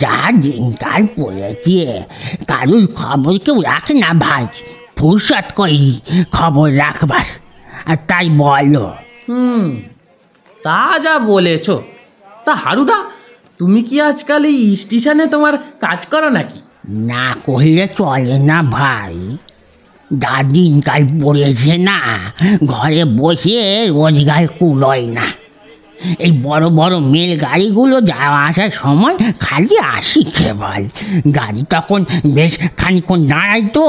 যা দিনকাল পড়েছে, কারোর খবর কেউ রাখে না ভাই, ফুরসত করি খবর রাখবার। আর তাই বলো। তা যা বলেছ। তা হারুদা, তুমি কি আজকাল এই স্টেশনে তোমার কাজ করো নাকি? না করলে চলে না ভাই, যা দিনকাল পড়েছে না, ঘরে বসে রোজগার কুলোয় না। এই বড় বড় মেল গাড়িগুলো যাওয়া আসার সময় খালি আসি কেবল। গাড়ি তখন বেশ খানিক্ষণ দাঁড়াই তো,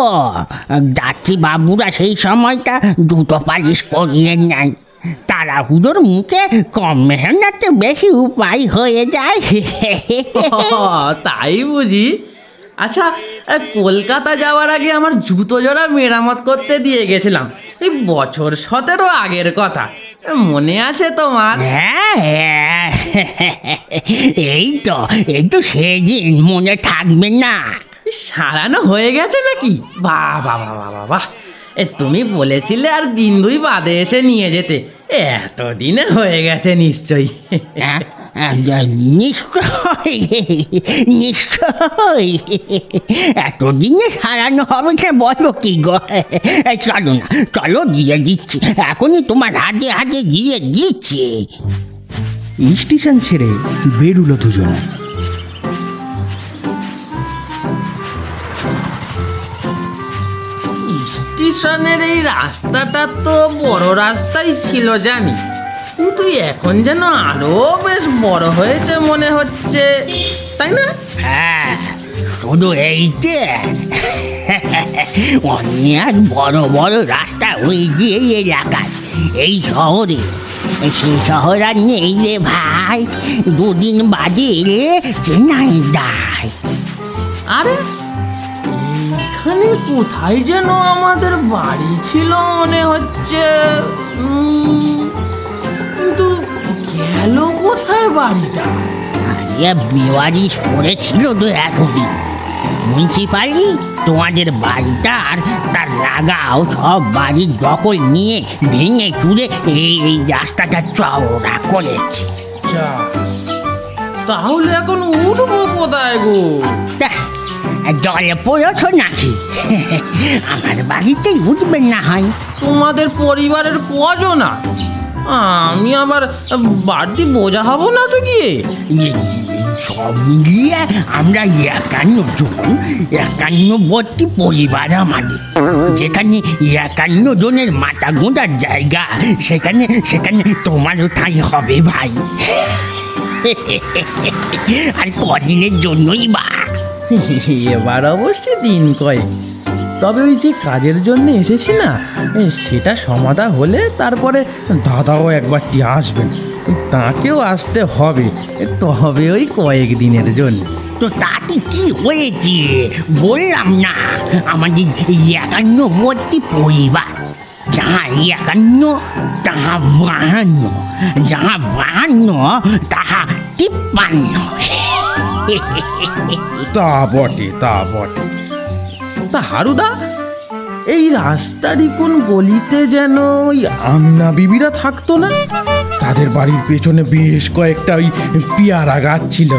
যাত্রী বাবুরা সেই সময়টা দুটো পালিশ করিয়ে নেয়। তাড়াহুড়োর মুখে কম মেহনতে বেশি উপায় হয়ে যায়। তাই বুঝি? আচ্ছা, কলকাতা যাওয়ার আগে আমার জুতো জোড়া মেরামত করতে দিয়ে গেছিলাম, এই বছর 17 আগের কথা, মনে আছে তোমার? হ্যাঁ, এই তো সেদিন মনে থাকবে না? সারানো হয়ে গেছে নাকি? বাহ বাহ বাহ বাহ বাহ! তুমি বলেছিলে আর দিন দুই বাদে এসে নিয়ে যেতে, এতদিনে হয়ে গেছে নিশ্চয়ই। নিশ্চয় নিশ্চয়, এতদিনে সারানো হবে না বলো কি গো? চলো না, চলো দিয়ে দিচ্ছি, এখনই তোমার হাতে হাতে দিয়ে দিচ্ছি। স্টেশন ছেড়ে বেরুলো দুজনে। স্টেশনের এই রাস্তাটা তো বড় রাস্তাই ছিল জানি, কিন্তু এখন যেন আরো বেশ বড় হয়েছে মনে হচ্ছে, তাই না? হ্যাঁ, শুধু এইতে অনেক বড় বড় রাস্তা হয়ে গিয়ে এলাকায়, এই শহরে। সেই শহর আর নেই রে ভাই, দুদিন বাদে এলে চেন্নাই দায়। আরে এখানে কোথায় যেন আমাদের বাড়ি ছিল মনে হচ্ছে, কিন্তু গেল কোথায় বাড়িটা? বেওয়ারিশ পড়েছিল তো এতদিন। মিউনিসিপালি তোমাদের বাড়িটা আর তার লাগাও সব বাড়ির দখল নিয়ে ভেঙে চুরে এই রাস্তাটা চওড়া করেছে। তাহলে এখন উঠবো কোথায় গো? জলে পড়েছ নাকি? আমার বাড়িতেই উঠবেন না হয়। তোমাদের পরিবারের কজনা? আমি আবার বাড়তি বোঝা হব না তো গিয়ে? সব মিলিয়ে আমরা 51 জন, 51টি পরিবার আমাদের। যেখানে 51 জনের মাথা গোঁজার জায়গা, সেখানে তোমারও ঠাঁই হবে ভাই। আর কদিনের জন্যই বা? এবার অবশ্যই দিন কয়েক, তবে ওই যে কাজের জন্য এসেছি না, সেটা সমাধা হলে তারপরে দাদাও একবারটি আসবেন, তাকেও আসতে হবে, তবে ওই কয়েকদিনের জন্য। তো তাতে কি হয়েছে? বললাম না, আমাদের 51টি পরিবার, যাহা 51 তাহা 52, যাহা 52 তাহা 53। তা বটে, তা বটে। তা হারুদা, এই রাস্তারই কোন গলিতে যেন ওই আমিনা বিবিরা থাকতো না? তাদের বাড়ির পেছনে বেশ কয়েকটা ওই পেয়ারা গাছ ছিল।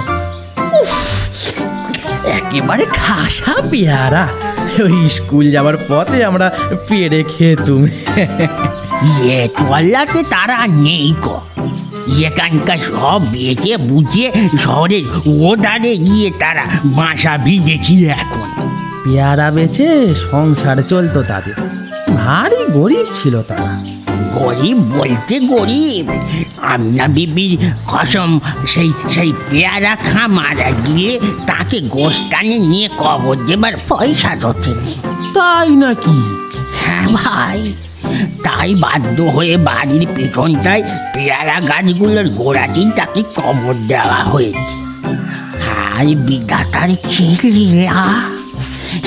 একেবারে খাসা পেয়ারা। ওই স্কুল যাওয়ার পথে আমরা পেড়ে খেতুম। ইয়ে তল্লাতে তারা নেই গো। এখানকার সব বেচে বুঝিয়ে শহরের ওধারে গিয়ে তারা বাসা ভিজেছি এখন। পেয়ারা বেচে সংসার চলতো তাদের, ভারী গরিব ছিল তারা। গরিব বলতে গরিব, আমনা বিবির কসম সেই পেয়ারা খা মারা গিয়ে তাকে গোস্তানে নিয়ে কবর দেবার পয়সা রোচেনি। তাই নাকি? হ্যাঁ ভাই, তাই বাধ্য হয়ে বাড়ির পেছনটায় পেয়ারা গাছগুলোর গোড়াতেই তাকে কবর দেওয়া হয়েছে। আর বিধাতার খেলা,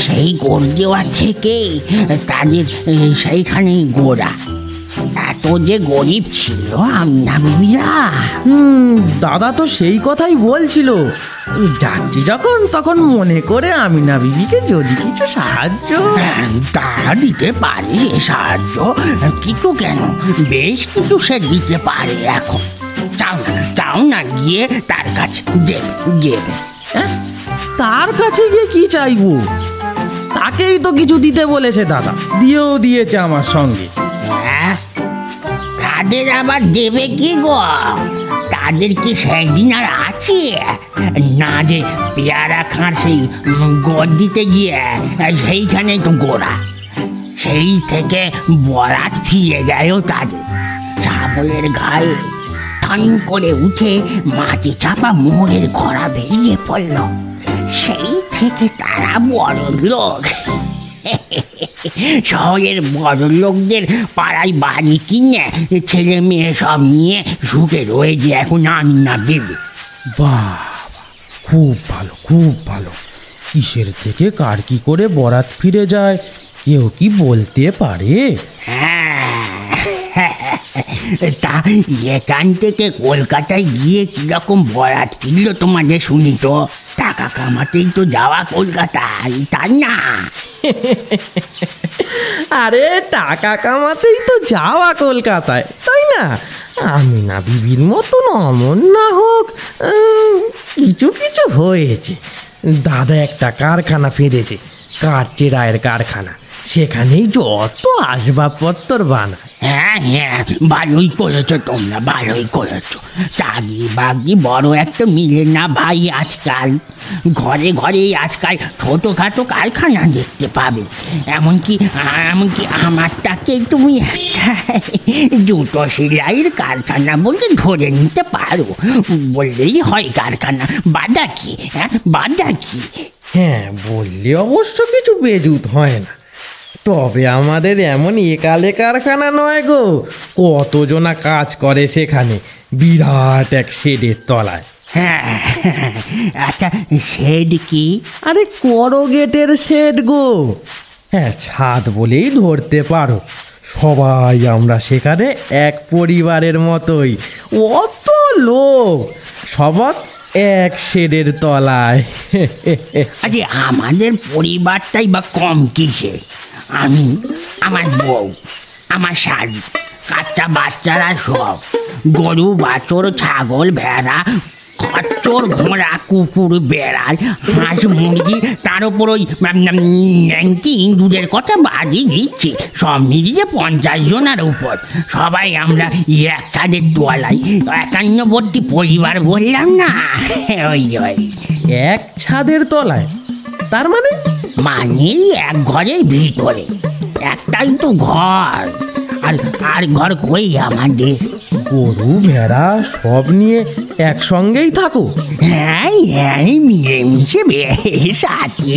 সেই গোড় দেওয়া থেকে তাদের সেইখানেই গোড়া। এত যে গরিব ছিল আমনা বিবিরা। দাদা তো সেই কথাই বলছিল। যাচ্ছি যখন তখন মনে করে আমিনা বিবিকে যদি কিছু সাহায্য। তা দিতে পারে সাহায্য, কিছু কেন, বেশ কিছু সে দিতে পারে। এখন চাও না গিয়ে তার কাছে দেবে। তার কাছে গিয়ে কি চাইবো? তাকেই তো কিছু দিতে বলেছে দাদা, দিয়েও দিয়েছে আমার সঙ্গে। তাদের আবার দেবে কি গো? তাদের কি সেই দিন আর আছে না যে পেয়ারা খাঁর সেই গড় দিতে গিয়ে সেইখানে তো গোড়া, সেই থেকে বরাত ফিরে গেল তাদের। ছাগলের গায়ে টান করে উঠে মাটি চাপা মোড়ের ঘোড়া বেরিয়ে পড়ল। সেই থেকে তারা বড় লোক। শহরের বড় লোকদের পাড়ায় বাড়ি কিনে ছেলে মেয়ে সব নিয়ে সুখে রয়েছে এখন আমিনা বিবি। বাহ, খুব ভালো, খুব ভালো। কিসের থেকে কার কি করে বরাত ফিরে যায় কেউ কি বলতে পারে? তা এখান থেকে কলকাতায় গিয়ে কিরকম বরাত ফিরল তোমাদের শুনি তো। টাকা কামাতেই তো যাওয়া কলকাতায়, তাই না? আরে টাকা কামাতেই তো যাওয়া কলকাতায়, তাই না? আমিনা বিবির মতন অমন না হোক, কিছু কিছু হয়েছে। দাদা একটা কারখানা ফেলেছে, কাঠ চেরাইয়ের কারখানা। সেখানেই যত আসবাবপত্র বানায়। হ্যাঁ, ভালোই করেছো তোমরা, ভালোই করেছো। চাকরি বাকরি বড় একটা মিলে না ভাই আজকাল। ঘরে ঘরে আজকাল ছোটোখাটো কারখানা দেখতে পাবে। এমনকি আমারটাকে তুমি একটা জুতো সেলাইয়ের কারখানা বলে ধরে নিতে পারো। বললেই হয় কারখানা, বাধা কি? বাধা কি? হ্যাঁ, বললে অবশ্য কিছু বেজুত হয় না। তবে আমাদের এমন একালে কারখানা নয় গো, কতজনা কাজ করে সেখানে বিরাট এক শেডের তলায়। হ্যাঁ, আচ্ছা শেড কি? আরে করগেটের শেড গো। হ্যাঁ, ছাদ বলেই ধরতে পারো। সবাই আমরা সেখানে এক পরিবারের মতোই, অত লোক সবাই এক শেডের তলায়। আরে আমাদের পরিবারটাই বা কম কিসে? আমি, আমার বউ, আমার শাড়ি, কাচ্চা বাচ্চারা সব, গরু বাছর, ছাগল, ভেড়া, খচ্চর, ঘোড়া, কুকুর, বেড়াল, হাঁস, মুরগি, তার উপর ওই ইঁদুরের কথা বাজি দিচ্ছি। সব মিলিয়ে 50 জনের উপর। সবাই আমরা এক ছাদের দোয়ালাই, 51 পরিবার বললাম না। ওই এক ছাদের তলায়, তার মানে এক ঘরের ভিতরে একটাই তো ঘর। আর ঘর কই আমাদের? গরু ভেড়া সব নিয়ে একসঙ্গেই থাকো? হ্যাঁ, মিলেমিশে বেশ আছে।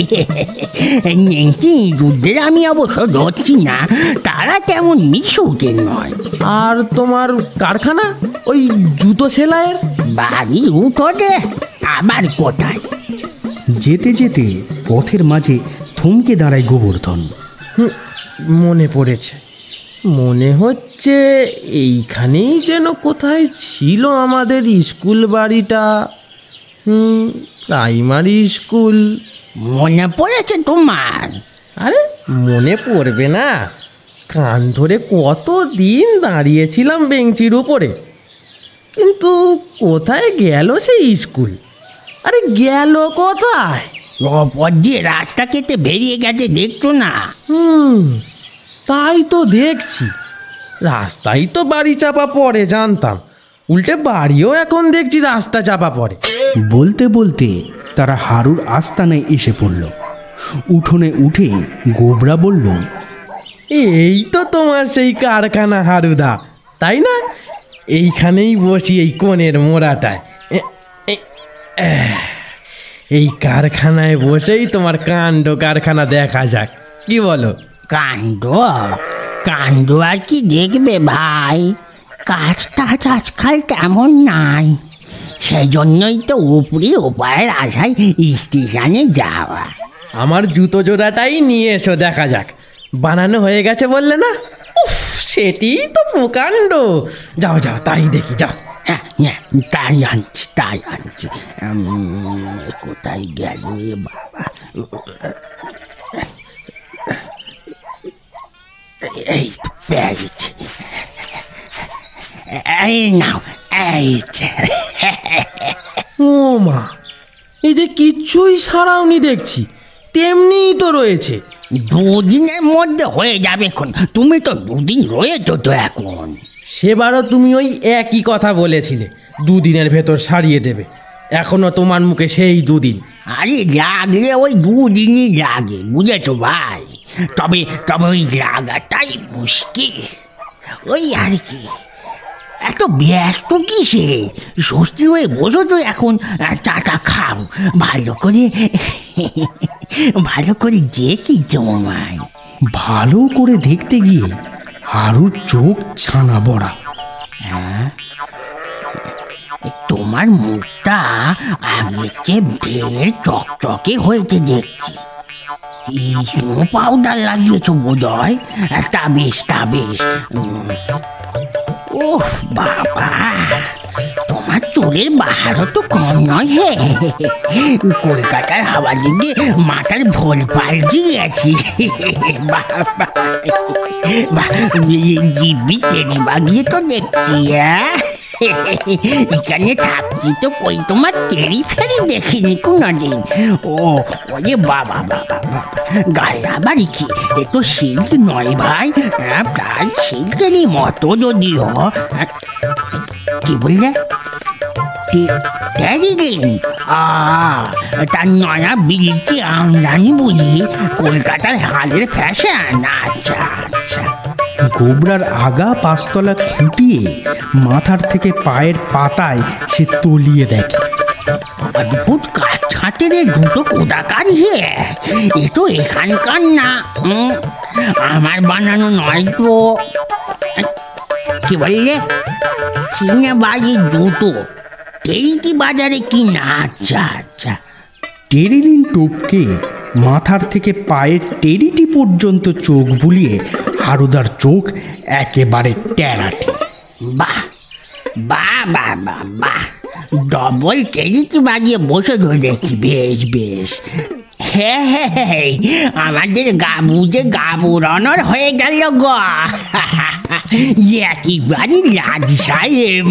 ইঁদুরদের আমি অবশ্য ধরছি না, তারা তেমন মিশুকে নয়। আর তোমার কারখানা ওই জুতো সেলাইয়ের? বাড়ি উঠোতে আবার কোথায়? যেতে যেতে পথের মাঝে থমকে দাঁড়ায় গোবর্ধন। মনে পড়েছে, মনে হচ্ছে এইখানেই যেন কোথায় ছিল আমাদের স্কুল বাড়িটা। Primary school. মনে পড়েছে তোমার? আরে মনে পড়বে না? কান ধরে কত দিন দাঁড়িয়েছিলাম বেঞ্চির উপরে, কিন্তু কোথায় গেল সেই স্কুল? আরে গেল কোথায়? ওপর দিয়ে রাস্তা কেটে বেরিয়ে গেছে, দেখতো না? তাই তো দেখছি, রাস্তায় তো বাড়ি চাপা পড়ে জানতাম, উল্টে বাড়িও এখন দেখছি রাস্তা চাপা পড়ে। বলতে বলতে তারা হারুর আস্তানায় এসে পড়ল। উঠোনে উঠে গোবরা বলল, এই তো তোমার সেই কারখানা হারুদা, তাই না? এইখানেই বসি, এই কোণের মোড়াটায়। এই কারখানায় বসেই তোমার কাণ্ড কারখানা দেখা যাক, কি বলো? কাণ্ড কাণ্ড আর কি দেখবে ভাই, কাজ টাজ আজকাল তেমন নাই, সেই জন্যই তো উপরে উপায়ের আশায় স্টেশনে যাওয়া। আমার জুতো জোড়াটাই নিয়ে এসো, দেখা যাক। বানানো হয়ে গেছে বললে না? উফ, সেটি তো প্রকাণ্ড। যাও যাও, তাই দেখি, যাও। তাই আনছি তাই আনছি। কোথায় গেল রে বাবা? এই তো পেয়েছি, এই নাও, এই ও মা, এই যে কিচ্ছুই সারাওনি দেখছি, তেমনিই তো রয়েছে। দুদিনের মধ্যে হয়ে যাবে এখন, তুমি তো দুদিন রয়েছো তো এখন। সেবারও তুমি ওই একই কথা বলেছিলে, দুদিনের ভেতর সারিয়ে দেবে। এখনো তোমার মুখে সেই দুদিন। আরে লাগলে ওই দুদিনই লাগে, বুঝেছো ভাই? তবে তবে ওই লাগাটাই মুশকিল, ওই আর কি। এত ব্যস্ত কিসে? স্বস্তি হয়ে বসো তো এখন, চাটা খাও ভালো করে, ভালো করে দেখি তোমায়। ভালো করে দেখতে গিয়ে হারুর চোখ ছানা বড়া। তোমার মুখটা আগের চেয়ে ঢের চকচকে হয়েছে দেখছি। স্নো পাউডার লাগিয়েছো বোধ হয়, তা বেশ তা বেশ। ওহ বাবা, তোমার চুলের বাহারও তো কম নয় হে। কলকাতার হাওয়া লেগে মাথার ভোল পাল্টি গেছি। জিবি টেরি বাগিয়ে তো দেখছি। এখানে থাকছি তো কই তোমার টেরি ফেরি দেখিনি কোনোদিন। ও ওরে বাবা বাবা বাবা, গায়ে আবার কি? এ তো সিল্ক নয় ভাই, প্রায় সিল্কেরই মতো যদিও। কি বললে? তার নয়া বিলিতি আমদানি বুঝি, কলকাতার হালের ফ্যাশন। আচ্ছা আচ্ছা। গোবরার আগা পাঁচতলা খুঁটিয়ে মাথার থেকে পায়ের পাতায় সে তলিয়ে দেখে। অদ্ভুত কাজ ছাঁটের জুতো কোদাকার হে, এ তো এখানকার না, আমার বানানো নয় তো। কি বললে? চিনে বাড়ির জুতো টেরিটি বাজারে কিনা? আচ্ছা আচ্ছা। টেরিলিন টোপকে মাথার থেকে পায়ের টেরিটি পর্যন্ত চোখ বুলিয়ে হারুদার চোখ একেবারে টেরাটি। বাহ বাহ বাহ বাহ বাহ, ডবল টেরিটি বাজিয়ে বসে দেখি, বেশ বেশ। হ্যাঁ হ্যাঁ হ্যাঁ, আমাদের গাবু যে গাবুরনর হয়ে গেল গো, একেবারে লাজ সাহেব।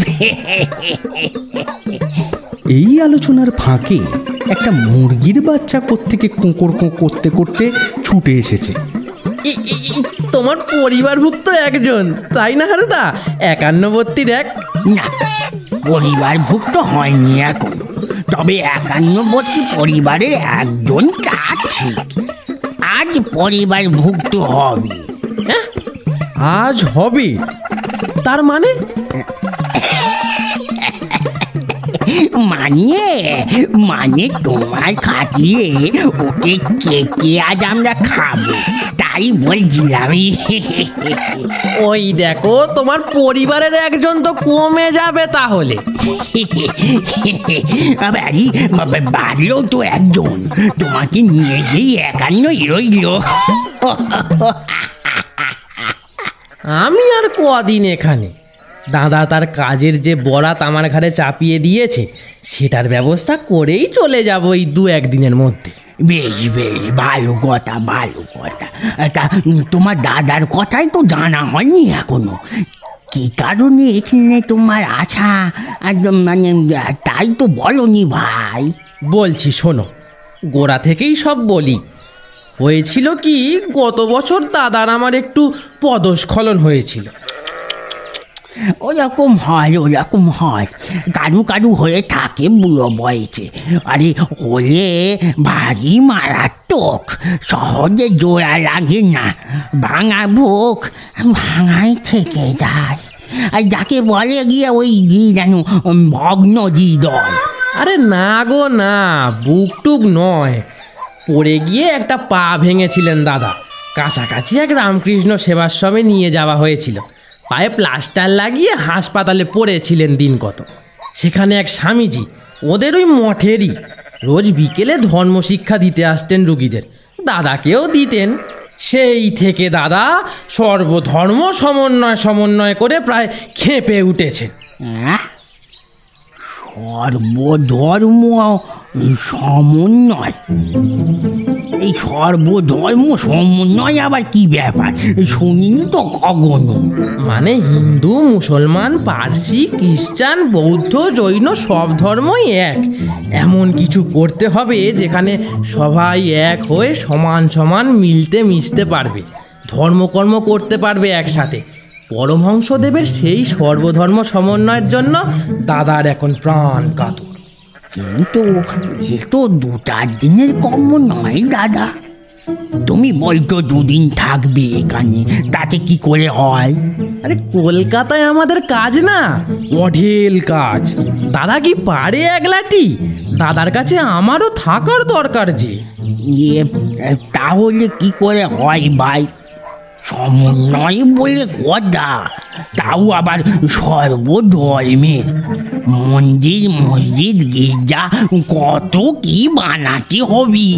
এই আলোচনার ফাঁকে একটা মুরগির বাচ্চা কোত্থেকে কোঁকর কোঁ করতে করতে ছুটে এসেছে। তোমার পরিবারভুক্ত একজন, তাই না হারুদা? 51 এক না, পরিবারভুক্ত হয়নি এখন, তবে 51 পরিবারের একজন আছে। আজ পরিবারভুক্ত হবে। আজ হবে? তার মানে? মানে মানে তোমার খাটিয়ে ওকে কে আজ আমরা খাবো, তাই বলছিলাম। ওই দেখো, তোমার পরিবারের একজন তো কমে যাবে তাহলে। বাড়িও তো একজন, তোমাকে নিয়ে গিয়ে 51 রইল। আমি আর কদিন এখানে? দাদা তার কাজের যে বরাত আমার ঘাড়ে চাপিয়ে দিয়েছে, সেটার ব্যবস্থা করেই চলে যাব এই 2-1 দিনের মধ্যে। বেশ বেশ, ভালো কথা ভালো কথা। তা তোমার দাদার কথাই তো জানা হয়নি এখনো, কি কারণে এখানে তোমার আশা, একদম মানে তাই তো বলনি ভাই। বলছি শোনো, গোড়া থেকেই সব বলি। হয়েছিল কি, গত বছর দাদার আমার একটু পদস্খলন হয়েছিল। ওরকম হয় কারু কারু হয়ে থাকে বুড়ো বয়সে। আরে হলে ভারী মারাত্মক, সহজে জোড়া লাগে না। ভাঙা বুক ভাঙাই থেকে যায়, আর যাকে বলে গিয়ে ওই যেন ভগ্ন হৃদয়। আরে না গো না, বুক টুক নয়, পড়ে গিয়ে একটা পা ভেঙেছিলেন দাদা। কাছাকাছি এক রামকৃষ্ণ সেবাশ্রমে নিয়ে যাওয়া হয়েছিল। পায়ে প্লাস্টার লাগিয়ে হাসপাতালে পড়েছিলেন দিন কত। সেখানে এক স্বামীজি, ওদের ওই মঠেরই, রোজ বিকেলে ধর্মশিক্ষা দিতে আসতেন রুগীদের, দাদাকেও দিতেন। সেই থেকে দাদা সর্বধর্ম সমন্বয় করে প্রায় খেপে উঠেছেন। সর্বধর্ম সমন্বয়? এই সর্বধর্ম সমন্বয় আবার কি ব্যাপার? শুনিনি তো কখনো। মানে হিন্দু, মুসলমান, পারসি, খ্রিস্টান, বৌদ্ধ, জৈন সব ধর্মই এক। এমন কিছু করতে হবে যেখানে সবাই এক হয়ে সমান সমান মিলতে মিশতে পারবে, ধর্মকর্ম করতে পারবে একসাথে। পরমহংসদেবের সেই সর্বধর্ম সমন্বয়ের জন্য দাদার এখন প্রাণ কাতর। কিন্তু এ তো 2-4 দিনের কর্ম নয় দাদা। তুমি বলতো 2 দিন থাকবে এখানে, তাতে কি করে হয়? আরে কলকাতায় আমাদের কাজ না, অঢেল কাজ। দাদা কি পারে একলাটি? দাদার কাছে আমারও থাকার দরকার যে। তাহলে কি করে হয় ভাই? সমন্বয় বলে কথা, তাও আবার সর্বধর্মের। মন্দির, মসজিদ, গির্জা কত কি বানাতে হবে,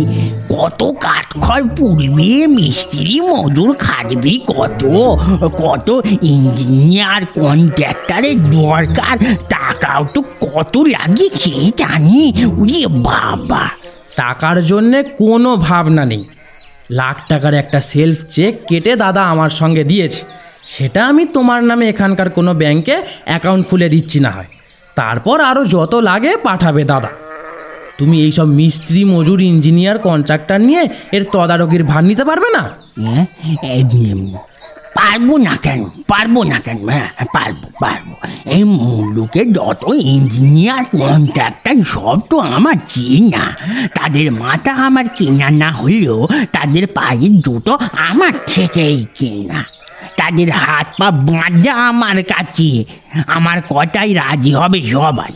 কত কাঠখড় পুড়বে, মিস্ত্রি মজুর খাটবে, কত ইঞ্জিনিয়ার কন্ট্রাক্টরের দরকার, টাকাও তো কত লাগে খেয়ে জানি। ওরে বাবা, টাকার জন্যে কোনো ভাবনা নেই। লাখ টাকার একটা সেলফ চেক কেটে দাদা আমার সঙ্গে দিয়েছে, সেটা আমি তোমার নামে এখানকার কোনো ব্যাংকে অ্যাকাউন্ট খুলে দিচ্ছি না হয়। তারপর আরও যত লাগে পাঠাবে দাদা। তুমি এইসব মিস্ত্রি, মজুর, ইঞ্জিনিয়ার, কন্ট্রাক্টর নিয়ে এর তদারকির ভার নিতে পারবে না? পারবো না কেন? পারবো। এই মুলুকে যত ইঞ্জিনিয়ার, কন্ট্রাক্টর সব তো আমার চেনা। তাদের মাথা আমার কেনা না হলেও তাদের পায়ের জুতো আমার থেকেই কেনা। তাদের হাত পা বাঁধা আমার কাছে। আমার কথাই রাজি হবে সবাই।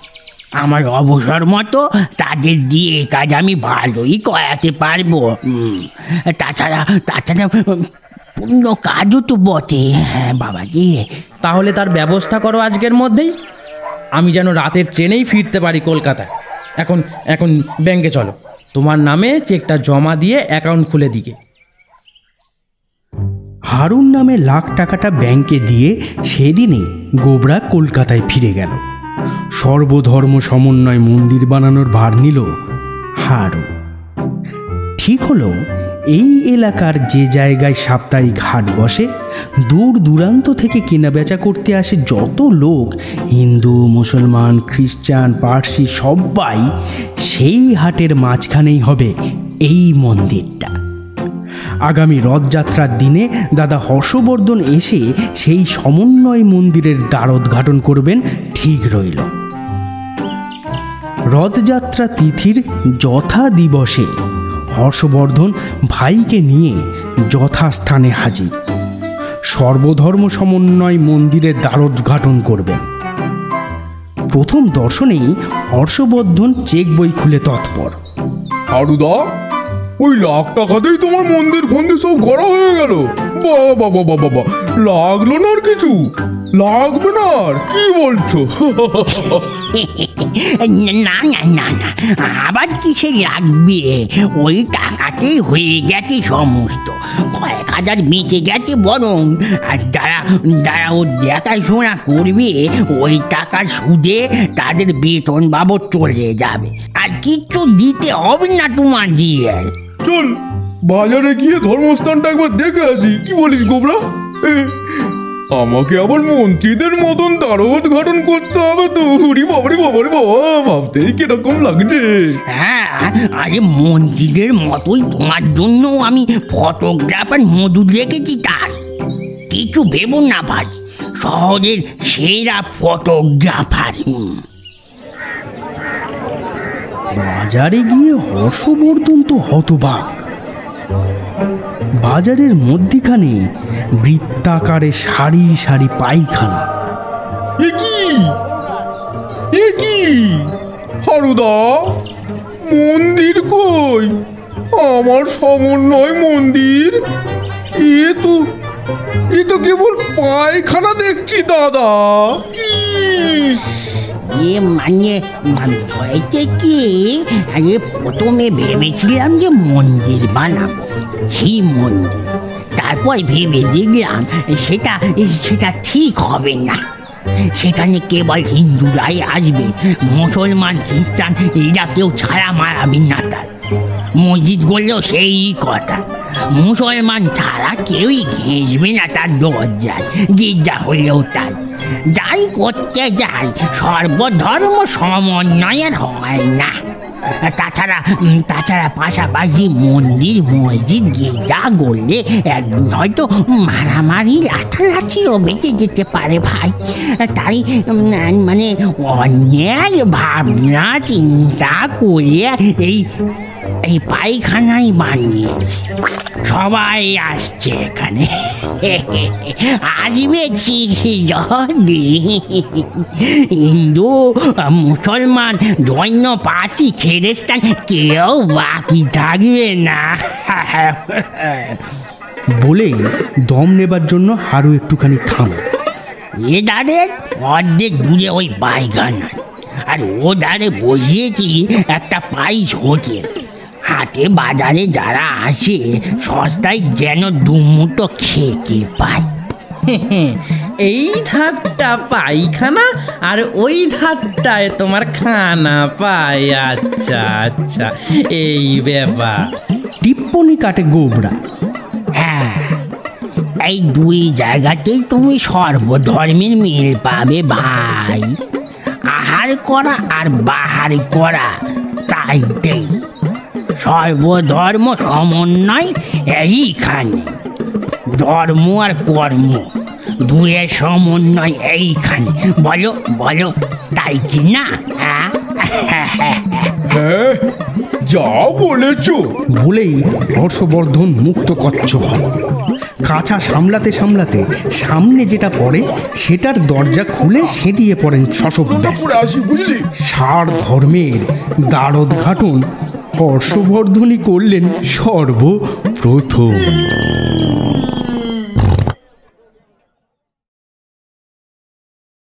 আমার অবসর মতো তাদের দিয়ে কাজ আমি ভালোই করাতে পারবো। তাছাড়া পূর্ণ কাজও তো বটে। হ্যাঁ বাবাজি, তাহলে তার ব্যবস্থা করো আজকের মধ্যেই। আমি যেন রাতের ট্রেনেই ফিরতে পারি কলকাতায়। এখন ব্যাংকে চলো, তোমার নামে চেকটা জমা দিয়ে অ্যাকাউন্ট খুলে দিকে। হারুন নামে লাখ টাকাটা ব্যাংকে দিয়ে সেদিনই গোবরা কলকাতায় ফিরে গেল। সর্বধর্ম সমন্বয় মন্দির বানানোর ভার নিল হারুন। ঠিক হলো, এই এলাকার যে জায়গায় সাপ্তাহিক হাট বসে, দূর দূরান্ত থেকে কেনাবেচা করতে আসে যত লোক, হিন্দু, মুসলমান, খ্রিস্টান, পার্সি সবাই, সেই হাটের মাঝখানেই হবে এই মন্দিরটা। আগামী রথযাত্রার দিনে দাদা হর্ষবর্ধন এসে সেই সমন্বয় মন্দিরের দ্বারোদ্ঘাটন করবেন, ঠিক রইল। রথযাত্রা তিথির যথা দিবসে হর্ষবর্ধন ভাইকে নিয়ে যথাস্থানে হাজির। সর্বধর্ম সমন্বয় মন্দিরের দ্বারোদ্ঘাটন করবেন। প্রথম দর্শনেই হর্ষবর্ধন চেক বই খুলে তৎপর। হারুদা, ওই লাখ টাকাতেই তোমার মন্দির ফন্দির সব গড়া হয়ে গেল? বাবা, লাগলো না আর কিছু? লাগবে না আর? কি বলছো? না, আবার কিসে লাগবে? ওই টাকাতেই হয়ে গেছে সমস্ত। কয়েক হাজার বেঁচে গেছে বরং। আর যারা ও দেখাশোনা করবে, ওই টাকার সুদে তাদের বেতন বাবদ চলে যাবে। আর কিচ্ছু দিতে হবে না তোমার দিয়ে। চল বাজারে গিয়ে ধর্মস্থানটা একবার দেখে আসি, কি বলিস গোবরা? আমাকে আবার মন্ত্রীদের মতন দ্বারও উদ্ঘাটন করতে হবে তো। হুরি বাবারে বাবারে বাবা, ভাবতেই কিরকম লাগছে। হ্যাঁ, আরে মন্ত্রীদের মতোই তোমার জন্য আমি ফটোগ্রাফার মজুদ রেখেছি। তার কিছু ভেবো না ভাই, শহরের সেরা ফটোগ্রাফার। বাজারে গিয়ে হর্ষবর্ধন তো হতবাক। বাজারের মধ্যিখানে বৃত্তাকারে সারি সারি পায়খানা। এ কি হারুদা, মন্দির কই? আমার সমন্বয় মন্দির, এ তো কেবল পায়খানা দেখছি দাদা। মানে হয়েছে কি, আগে প্রথমে ভেবেছিলাম যে মন্দির বানাবো, শিব মন্দির। তারপর ভেবে দেখলাম সেটা ঠিক হবে না। সেখানে কেবল হিন্দুরাই আসবে, মুসলমান খ্রিস্টান এরা কেউ ছাড়া মারাবি না। তার মসজিদ করলেও সেই কথা, মুসলমান ছাড়া কেউই ঘেঁষবে না তার দরজায়। গির্জা হলেও তাই। যাই করতে যাই, সর্বধর্ম সমন্বয়ের হয় না। তাছাড়া পাশাপাশি মন্দির মসজিদ গির্জা গড়লে একদিন হয়তো মারামারি লাঠালাঠিও বেঁচে যেতে পারে ভাই। তাই মানে অনেক ভাবনা চিন্তা করে এই পায়খানাই বানিয়েছি। সবাই আসছে এখানে, আসবে যদি হিন্দু মুসলমান জৈন পার্সি খ্রিস্টান কেউ বাকি থাকবে না। বলে দম নেবার জন্য হারু একটুখানি থাম। এ ধারে অর্ধেক দূরে ওই পায়খানা, আর ও ধারে বসিয়েছি একটা পাইস হোটেল। হাটে বাজারে যারা আসে সস্তায় যেন দুমুটো খেতে পায়। এই ধারটা পায়খানা আর ওই ধারটায় তোমার খানা পায়। আচ্ছা আচ্ছা, এই ব্যাপার। টিপ্পনি কাটে গোবরা। হ্যাঁ, এই দুই জায়গাতেই তুমি সর্বধর্মের মিল পাবে ভাই। আহার করা আর বাহার করা চাইতেই সর্বধর্ম সমন্বয় এইখানে। ধর্ম আর কর্ম দুয়ের সমন্বয় এইখানে। বলো বলো, তাই কি না? হ্যাঁ, যা বলেছ। বলেই হর্ষবর্ধন মুক্ত কচ্ছ হন। কাছা সামলাতে সামলাতে সামনে যেটা পড়ে সেটার দরজা খুলে সেদিয়ে পড়েন শশব্যস্ত। সার ধর্মের দ্বারোদ্ঘাটন হর্ষবর্ধনই করলেন সর্বপ্রথম।